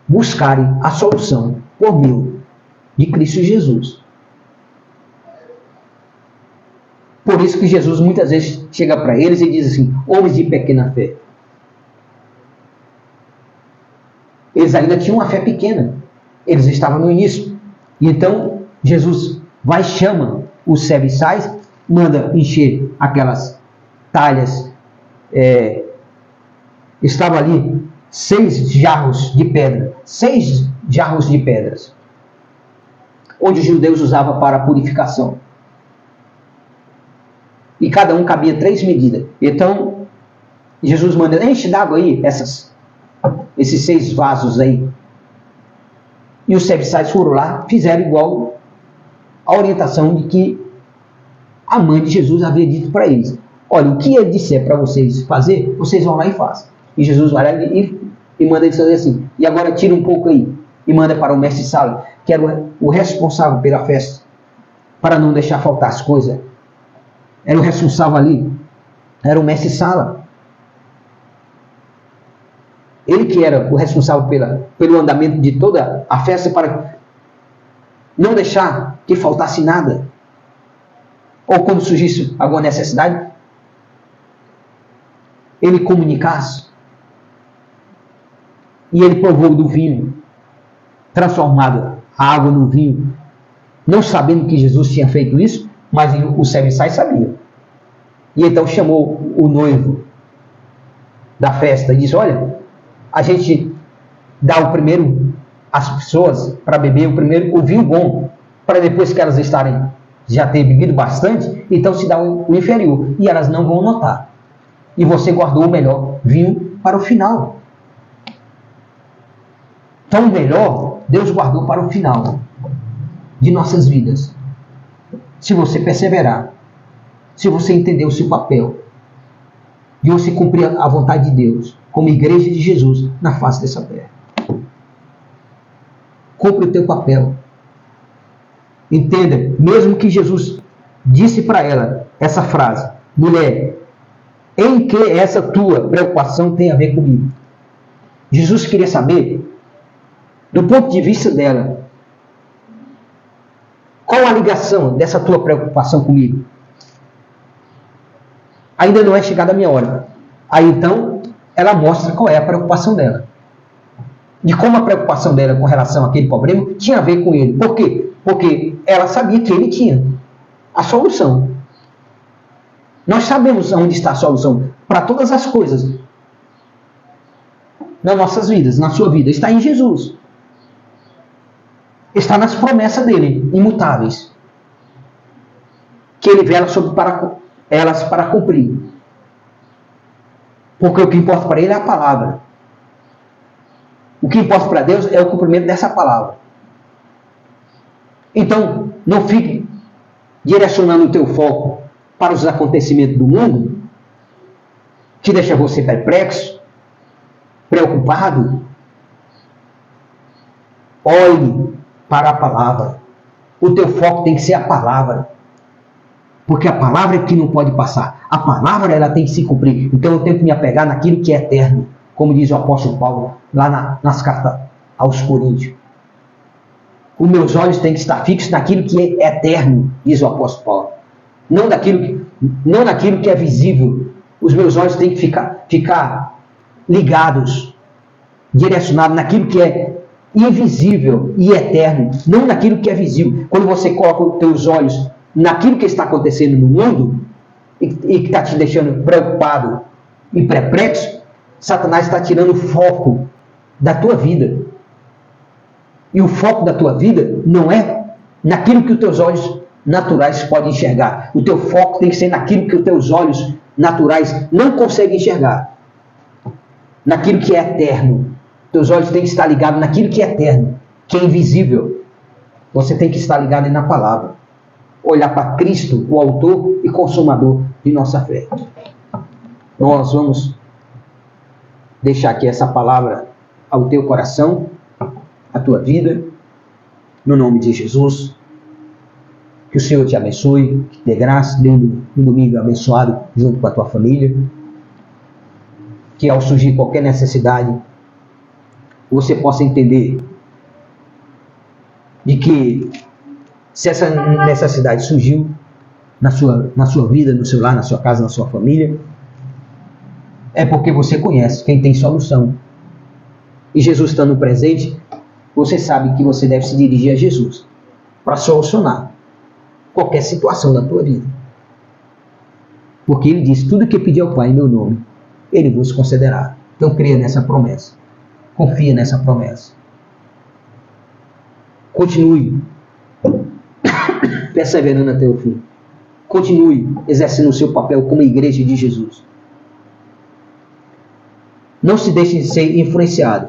buscarem a solução por meio de Cristo Jesus. Por isso que Jesus muitas vezes chega para eles e diz assim: homens de pequena fé. Eles ainda tinham uma fé pequena. Eles estavam no início. E então Jesus vai, chama os serviçais, manda encher aquelas talhas, estava ali 6 jarros de pedra, 6 jarros de pedras, onde os judeus usavam para purificação. E cada um cabia 3 medidas. Então, Jesus manda, enche d'água aí esses 6 vasos aí. E os serviçais foram lá, fizeram igual a orientação de que a mãe de Jesus havia dito para eles. Olha, o que ele disser para vocês fazer, vocês vão lá e fazem. E Jesus vai lá e manda eles fazer assim. E agora tira um pouco aí e manda para o mestre-sala, que era o responsável pela festa, para não deixar faltar as coisas. Era o responsável ali, era o mestre-sala. Ele que era o responsável pelo andamento de toda a festa, para não deixar que faltasse nada. Ou quando surgisse alguma necessidade, ele comunicasse. E ele provou do vinho, transformado a água no vinho, não sabendo que Jesus tinha feito isso, mas os serviçais sabiam. E então chamou o noivo da festa e disse, olha, a gente dá o primeiro às pessoas para beber o vinho bom, para depois que elas já terem bebido bastante, então se dá o inferior, e elas não vão notar. E você guardou o melhor vinho para o final. Então o melhor, Deus guardou para o final de nossas vidas. Se você perseverar, se você entender o seu papel, de você cumprir a vontade de Deus, como igreja de Jesus na face dessa terra. Cumpre o teu papel. Entenda, mesmo que Jesus disse para ela essa frase, mulher, em que essa tua preocupação tem a ver comigo? Jesus queria saber, do ponto de vista dela, qual a ligação dessa tua preocupação comigo? Ainda não é chegada a minha hora. Aí então, ela mostra qual é a preocupação dela. De como a preocupação dela com relação àquele problema tinha a ver com ele. Por quê? Porque ela sabia que ele tinha a solução. Nós sabemos onde está a solução para todas as coisas nas nossas vidas, na sua vida. Está em Jesus. Está nas promessas dele, imutáveis, que ele vela sobre elas para cumprir. Porque o que importa para ele é a palavra. O que importa para Deus é o cumprimento dessa palavra. Então, não fique direcionando o teu foco para os acontecimentos do mundo, que deixa você perplexo, preocupado. Olhe para a palavra. O teu foco tem que ser a palavra. Porque a palavra é que não pode passar. A palavra, ela tem que se cumprir. Então eu tenho que me apegar naquilo que é eterno. Como diz o apóstolo Paulo lá nas cartas aos Coríntios. Os meus olhos têm que estar fixos naquilo que é eterno, diz o apóstolo Paulo. Não naquilo que é visível. Os meus olhos têm que ficar ligados, direcionados naquilo que é invisível e eterno. Não naquilo que é visível. Quando você coloca os teus olhos naquilo que está acontecendo no mundo e que está te deixando preocupado e perplexo, Satanás está tirando o foco da tua vida. E o foco da tua vida não é naquilo que os teus olhos naturais podem enxergar. O teu foco tem que ser naquilo que os teus olhos naturais não conseguem enxergar. Naquilo que é eterno. Teus olhos têm que estar ligados naquilo que é eterno, que é invisível. Você tem que estar ligado na palavra. Olhar para Cristo, o autor e consumador de nossa fé. Nós vamos deixar aqui essa palavra ao teu coração, à tua vida, no nome de Jesus. Que o Senhor te abençoe, que te dê graça, dê um domingo abençoado junto com a tua família. Que ao surgir qualquer necessidade, você possa entender de que se essa necessidade surgiu na sua vida, no seu lar, na sua casa, na sua família, é porque você conhece quem tem solução. E Jesus estando presente, você sabe que você deve se dirigir a Jesus para solucionar qualquer situação da tua vida. Porque ele disse, tudo que pedir ao Pai em meu nome, ele vos concederá. Então creia nessa promessa. Confia nessa promessa. Continue perseverando até o fim. Continue exercendo o seu papel como igreja de Jesus. Não se deixe de ser influenciado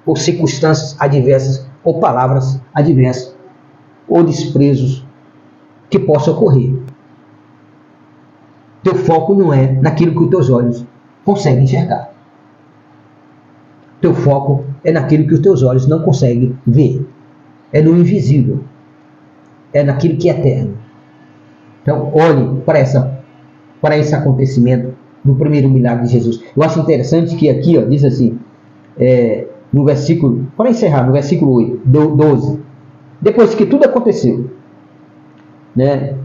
por circunstâncias adversas ou palavras adversas ou desprezos que possam ocorrer. Teu foco não é naquilo que os teus olhos conseguem enxergar. Teu foco é naquilo que os teus olhos não conseguem ver. É no invisível. É naquilo que é eterno. Então, olhe para esse acontecimento do primeiro milagre de Jesus. Eu acho interessante que aqui diz assim, no versículo, para encerrar, no versículo 12, depois que tudo aconteceu, né?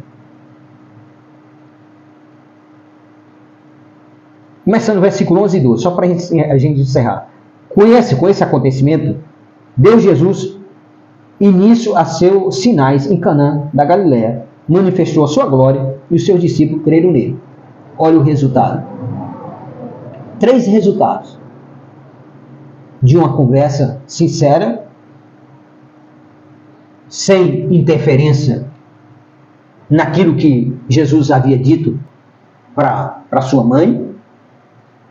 Começando no versículo 11 e 12, só para a gente encerrar. Com esse acontecimento, deu Jesus início a seus sinais em Canaã da Galileia, manifestou a sua glória e os seus discípulos creram nele. Olha o resultado. 3 resultados de uma conversa sincera, sem interferência naquilo que Jesus havia dito para sua mãe,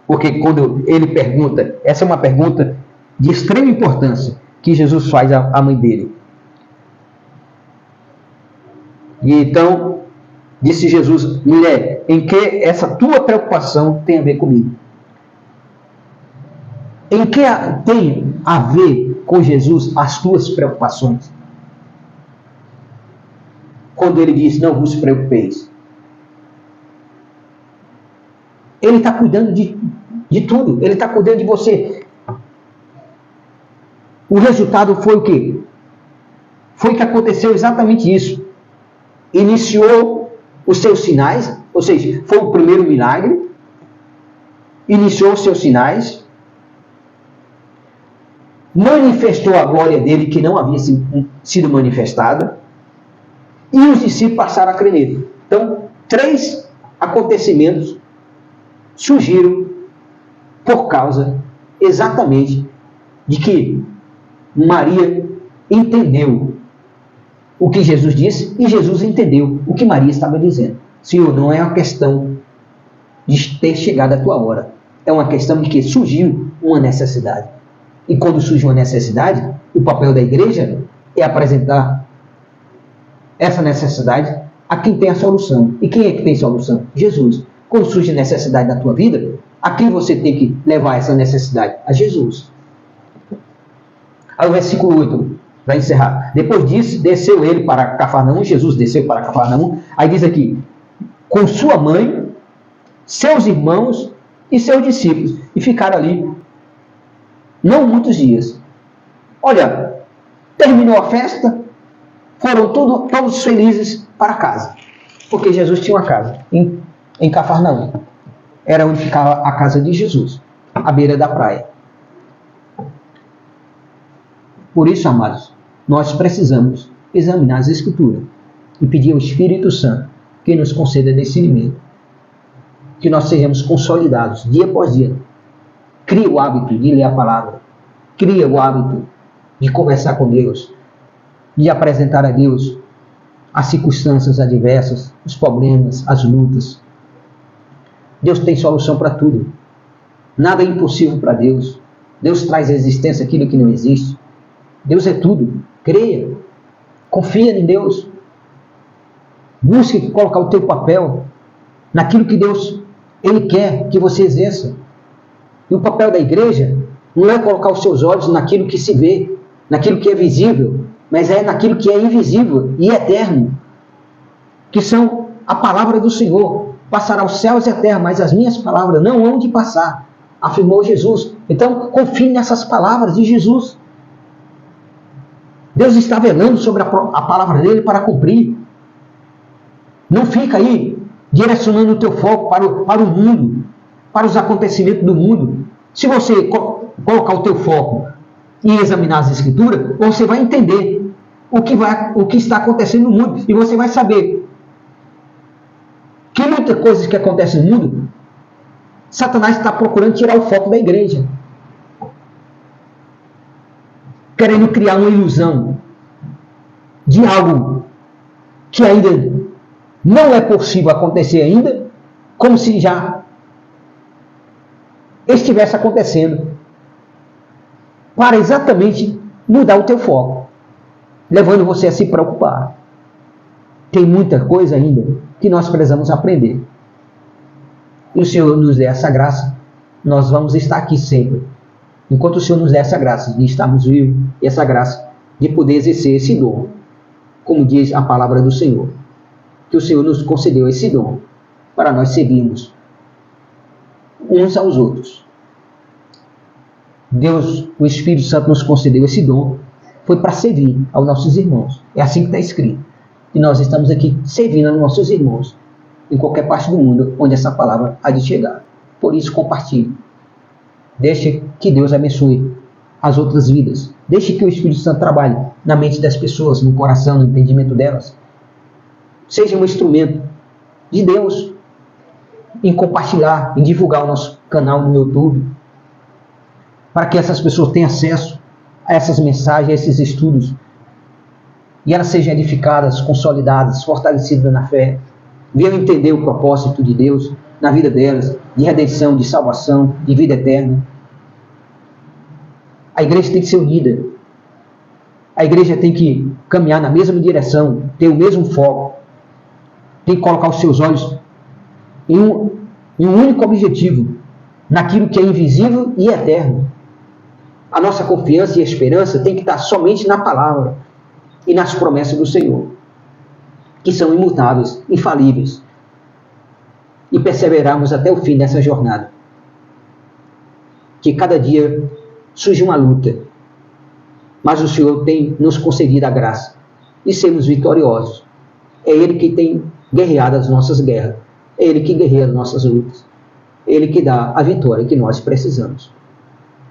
porque quando ele pergunta, essa é uma pergunta de extrema importância que Jesus faz à mãe dele. E então, disse Jesus, mulher, em que essa tua preocupação tem a ver comigo? Em que tem a ver com Jesus as tuas preocupações? Quando ele diz, não vos preocupeis. Ele está cuidando de tudo. Ele está cuidando de você. O resultado foi o quê? Foi que aconteceu exatamente isso. Iniciou os seus sinais, ou seja, foi o primeiro milagre. Iniciou os seus sinais. Manifestou a glória dele que não havia sido manifestada. E os discípulos passaram a crer nele. Então, 3 acontecimentos surgiram por causa exatamente de que Maria entendeu o que Jesus disse e Jesus entendeu o que Maria estava dizendo. Senhor, não é uma questão de ter chegado a tua hora. É uma questão de que surgiu uma necessidade. E quando surge uma necessidade, o papel da igreja é apresentar essa necessidade a quem tem a solução. E quem é que tem solução? Jesus. Quando surge necessidade na tua vida, a quem você tem que levar essa necessidade? A Jesus. Aí o versículo 8, para encerrar. Depois disso, desceu ele para Cafarnaum. Jesus desceu para Cafarnaum. Aí diz aqui, com sua mãe, seus irmãos e seus discípulos. E ficaram ali, não muitos dias. Olha, terminou a festa, foram todos felizes para casa. Porque Jesus tinha uma casa em Cafarnaum. Era onde ficava a casa de Jesus, à beira da praia. Por isso, amados, nós precisamos examinar as Escrituras e pedir ao Espírito Santo que nos conceda discernimento, que nós sejamos consolidados dia após dia. Cria o hábito de ler a palavra, cria o hábito de conversar com Deus, de apresentar a Deus as circunstâncias adversas, os problemas, as lutas. Deus tem solução para tudo. Nada é impossível para Deus. Deus traz à existência aquilo que não existe. Deus é tudo. Creia. Confia em Deus. Busque colocar o teu papel naquilo que Deus Ele quer que você exerça. E o papel da igreja não é colocar os seus olhos naquilo que se vê, naquilo que é visível, mas é naquilo que é invisível e eterno, que são a palavra do Senhor. Passará os céus e a terra, mas as minhas palavras não hão de passar, afirmou Jesus. Então, confie nessas palavras de Jesus. Deus está velando sobre a palavra dele para cumprir. Não fica aí direcionando o teu foco para o mundo, para os acontecimentos do mundo. Se você colocar o teu foco e examinar as Escrituras, você vai entender o que está acontecendo no mundo. E você vai saber Que muitas coisas que acontecem no mundo, Satanás está procurando tirar o foco da igreja. Querendo criar uma ilusão de algo que ainda não é possível acontecer ainda, como se já estivesse acontecendo, para exatamente mudar o teu foco, levando você a se preocupar. Tem muita coisa ainda que nós precisamos aprender. E o Senhor nos dê essa graça, nós vamos estar aqui sempre. Enquanto o Senhor nos dê essa graça de estarmos vivos, e essa graça de poder exercer esse dom, como diz a palavra do Senhor, que o Senhor nos concedeu esse dom, para nós servirmos uns aos outros. Deus, o Espírito Santo nos concedeu esse dom, foi para servir aos nossos irmãos. É assim que está escrito. E nós estamos aqui servindo aos nossos irmãos, em qualquer parte do mundo onde essa palavra há de chegar. Por isso, compartilhe. Deixe que Deus abençoe as outras vidas. Deixe que o Espírito Santo trabalhe na mente das pessoas, no coração, no entendimento delas. Seja um instrumento de Deus em compartilhar, em divulgar o nosso canal no YouTube, para que essas pessoas tenham acesso a essas mensagens, a esses estudos, e elas sejam edificadas, consolidadas, fortalecidas na fé, venham entender o propósito de Deus na vida delas, de redenção, de salvação, de vida eterna. A igreja tem que ser unida. A igreja tem que caminhar na mesma direção, ter o mesmo foco. Tem que colocar os seus olhos em um único objetivo, naquilo que é invisível e eterno. A nossa confiança e esperança tem que estar somente na palavra e nas promessas do Senhor, que são imutáveis, infalíveis. E perseverarmos até o fim dessa jornada. Que cada dia surge uma luta, mas o Senhor tem nos concedido a graça de sermos vitoriosos. É Ele que tem guerreado as nossas guerras. É Ele que guerreia as nossas lutas. É Ele que dá a vitória que nós precisamos.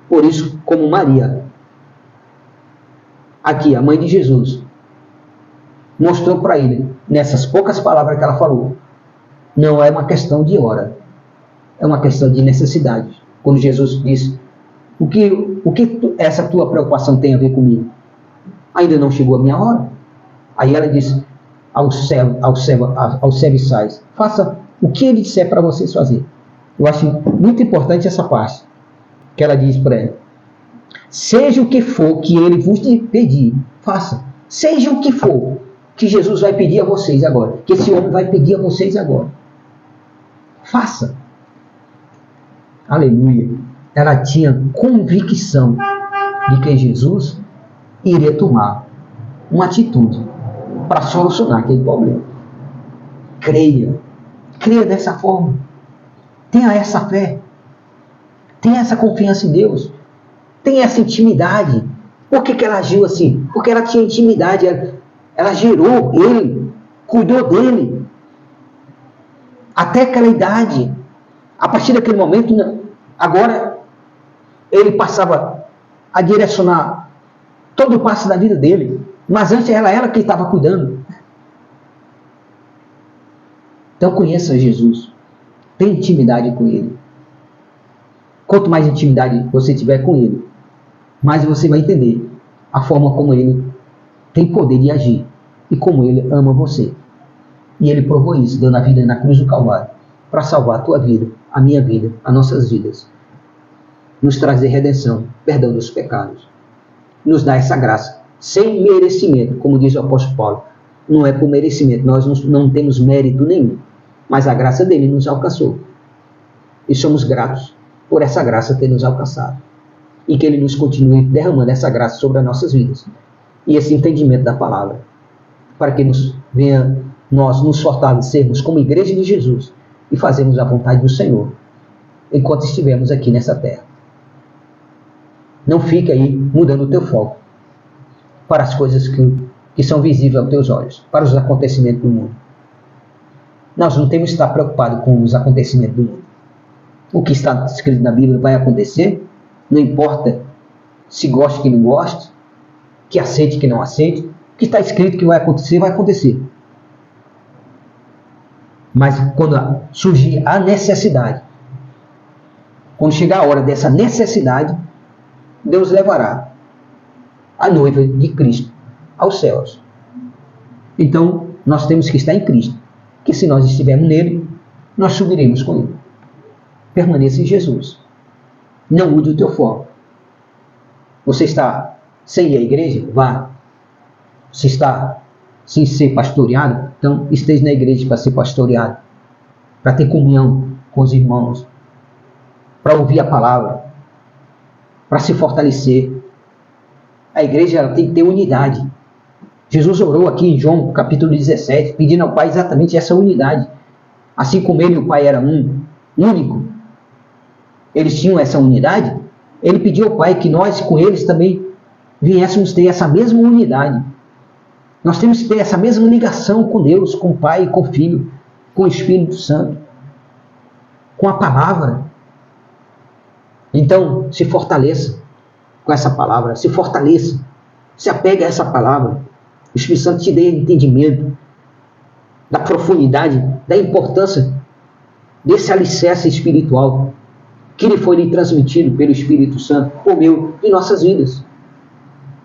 Por isso, como Maria, aqui, a mãe de Jesus, mostrou para ele, nessas poucas palavras que ela falou, não é uma questão de hora, é uma questão de necessidade. Quando Jesus disse, o que essa tua preocupação tem a ver comigo? Ainda não chegou a minha hora? Aí ela disse aos serviçais, faça o que ele disser para vocês fazer. Eu acho muito importante essa parte, que ela diz para ela, seja o que for que ele vos pedir, faça. Seja o que for que Jesus vai pedir a vocês agora, que esse homem vai pedir a vocês agora, faça. Aleluia. Ela tinha convicção de que Jesus iria tomar uma atitude para solucionar aquele problema. Creia dessa forma. Tenha essa fé. Tenha essa confiança em Deus. Tenha essa intimidade. Por que ela agiu assim? Porque ela tinha intimidade. Ela gerou ele, cuidou dele. Até aquela idade. A partir daquele momento, agora, ele passava a direcionar todo o passo da vida dele. Mas antes era ela que estava cuidando. Então conheça Jesus. Tenha intimidade com Ele. Quanto mais intimidade você tiver com Ele, mais você vai entender a forma como Ele tem poder de agir e como Ele ama você. E Ele provou isso, dando a vida na cruz do Calvário, para salvar a tua vida, a minha vida, as nossas vidas. Nos trazer redenção, perdão dos pecados. Nos dá essa graça, sem merecimento, como diz o apóstolo Paulo. Não é por merecimento, nós não temos mérito nenhum, mas a graça dele nos alcançou. E somos gratos por essa graça ter nos alcançado. E que ele nos continue derramando essa graça sobre as nossas vidas. E esse entendimento da palavra. Para que nós nos fortalecermos como igreja de Jesus e fazermos a vontade do Senhor enquanto estivermos aqui nessa terra. Não fique aí mudando o teu foco para as coisas que são visíveis aos teus olhos, para os acontecimentos do mundo. Nós não temos que estar preocupados com os acontecimentos do mundo. O que está escrito na Bíblia vai acontecer, não importa se goste que não goste, que aceite que não aceite, o que está escrito que vai acontecer, vai acontecer. Mas quando surgir a necessidade, quando chegar a hora dessa necessidade, Deus levará a noiva de Cristo aos céus. Então, nós temos que estar em Cristo, que se nós estivermos nele, nós subiremos com ele. Permaneça em Jesus. Não mude o teu foco. Você está sem ir à igreja? Vá. Você está sem ser pastoreado? Então, esteja na igreja para ser pastoreado, para ter comunhão com os irmãos, para ouvir a palavra, para se fortalecer. A igreja ela tem que ter unidade. Jesus orou aqui em João capítulo 17, pedindo ao Pai exatamente essa unidade. Assim como ele e o Pai eram único, eles tinham essa unidade, ele pediu ao Pai que nós com eles também viéssemos ter essa mesma unidade. Nós temos que ter essa mesma ligação com Deus, com o Pai, com o Filho, com o Espírito Santo, com a palavra. Então, se fortaleça com essa palavra, se fortaleça, se apegue a essa palavra. O Espírito Santo te dê entendimento da profundidade, da importância desse alicerce espiritual que lhe transmitido pelo Espírito Santo, por meio de nossas vidas,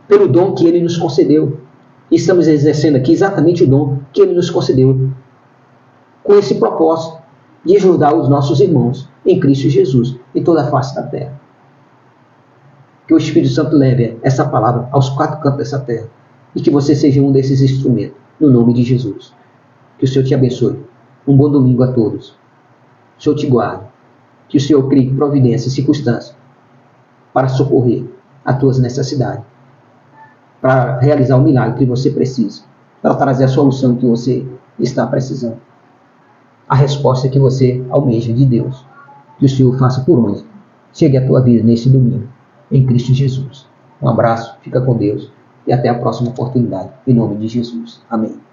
pelo dom que ele nos concedeu. E estamos exercendo aqui exatamente o dom que ele nos concedeu, com esse propósito de ajudar os nossos irmãos em Cristo Jesus, em toda a face da terra. Que o Espírito Santo leve essa palavra aos 4 cantos dessa terra, e que você seja um desses instrumentos, no nome de Jesus. Que o Senhor te abençoe. Um bom domingo a todos. O Senhor te guarde. Que o Senhor crie providência e circunstância para socorrer as tuas necessidades, para realizar o milagre que você precisa, para trazer a solução que você está precisando, a resposta que você almeja de Deus. Que o Senhor faça por onde chegue a tua vida neste domingo, em Cristo Jesus. Um abraço, fica com Deus e até a próxima oportunidade, em nome de Jesus. Amém.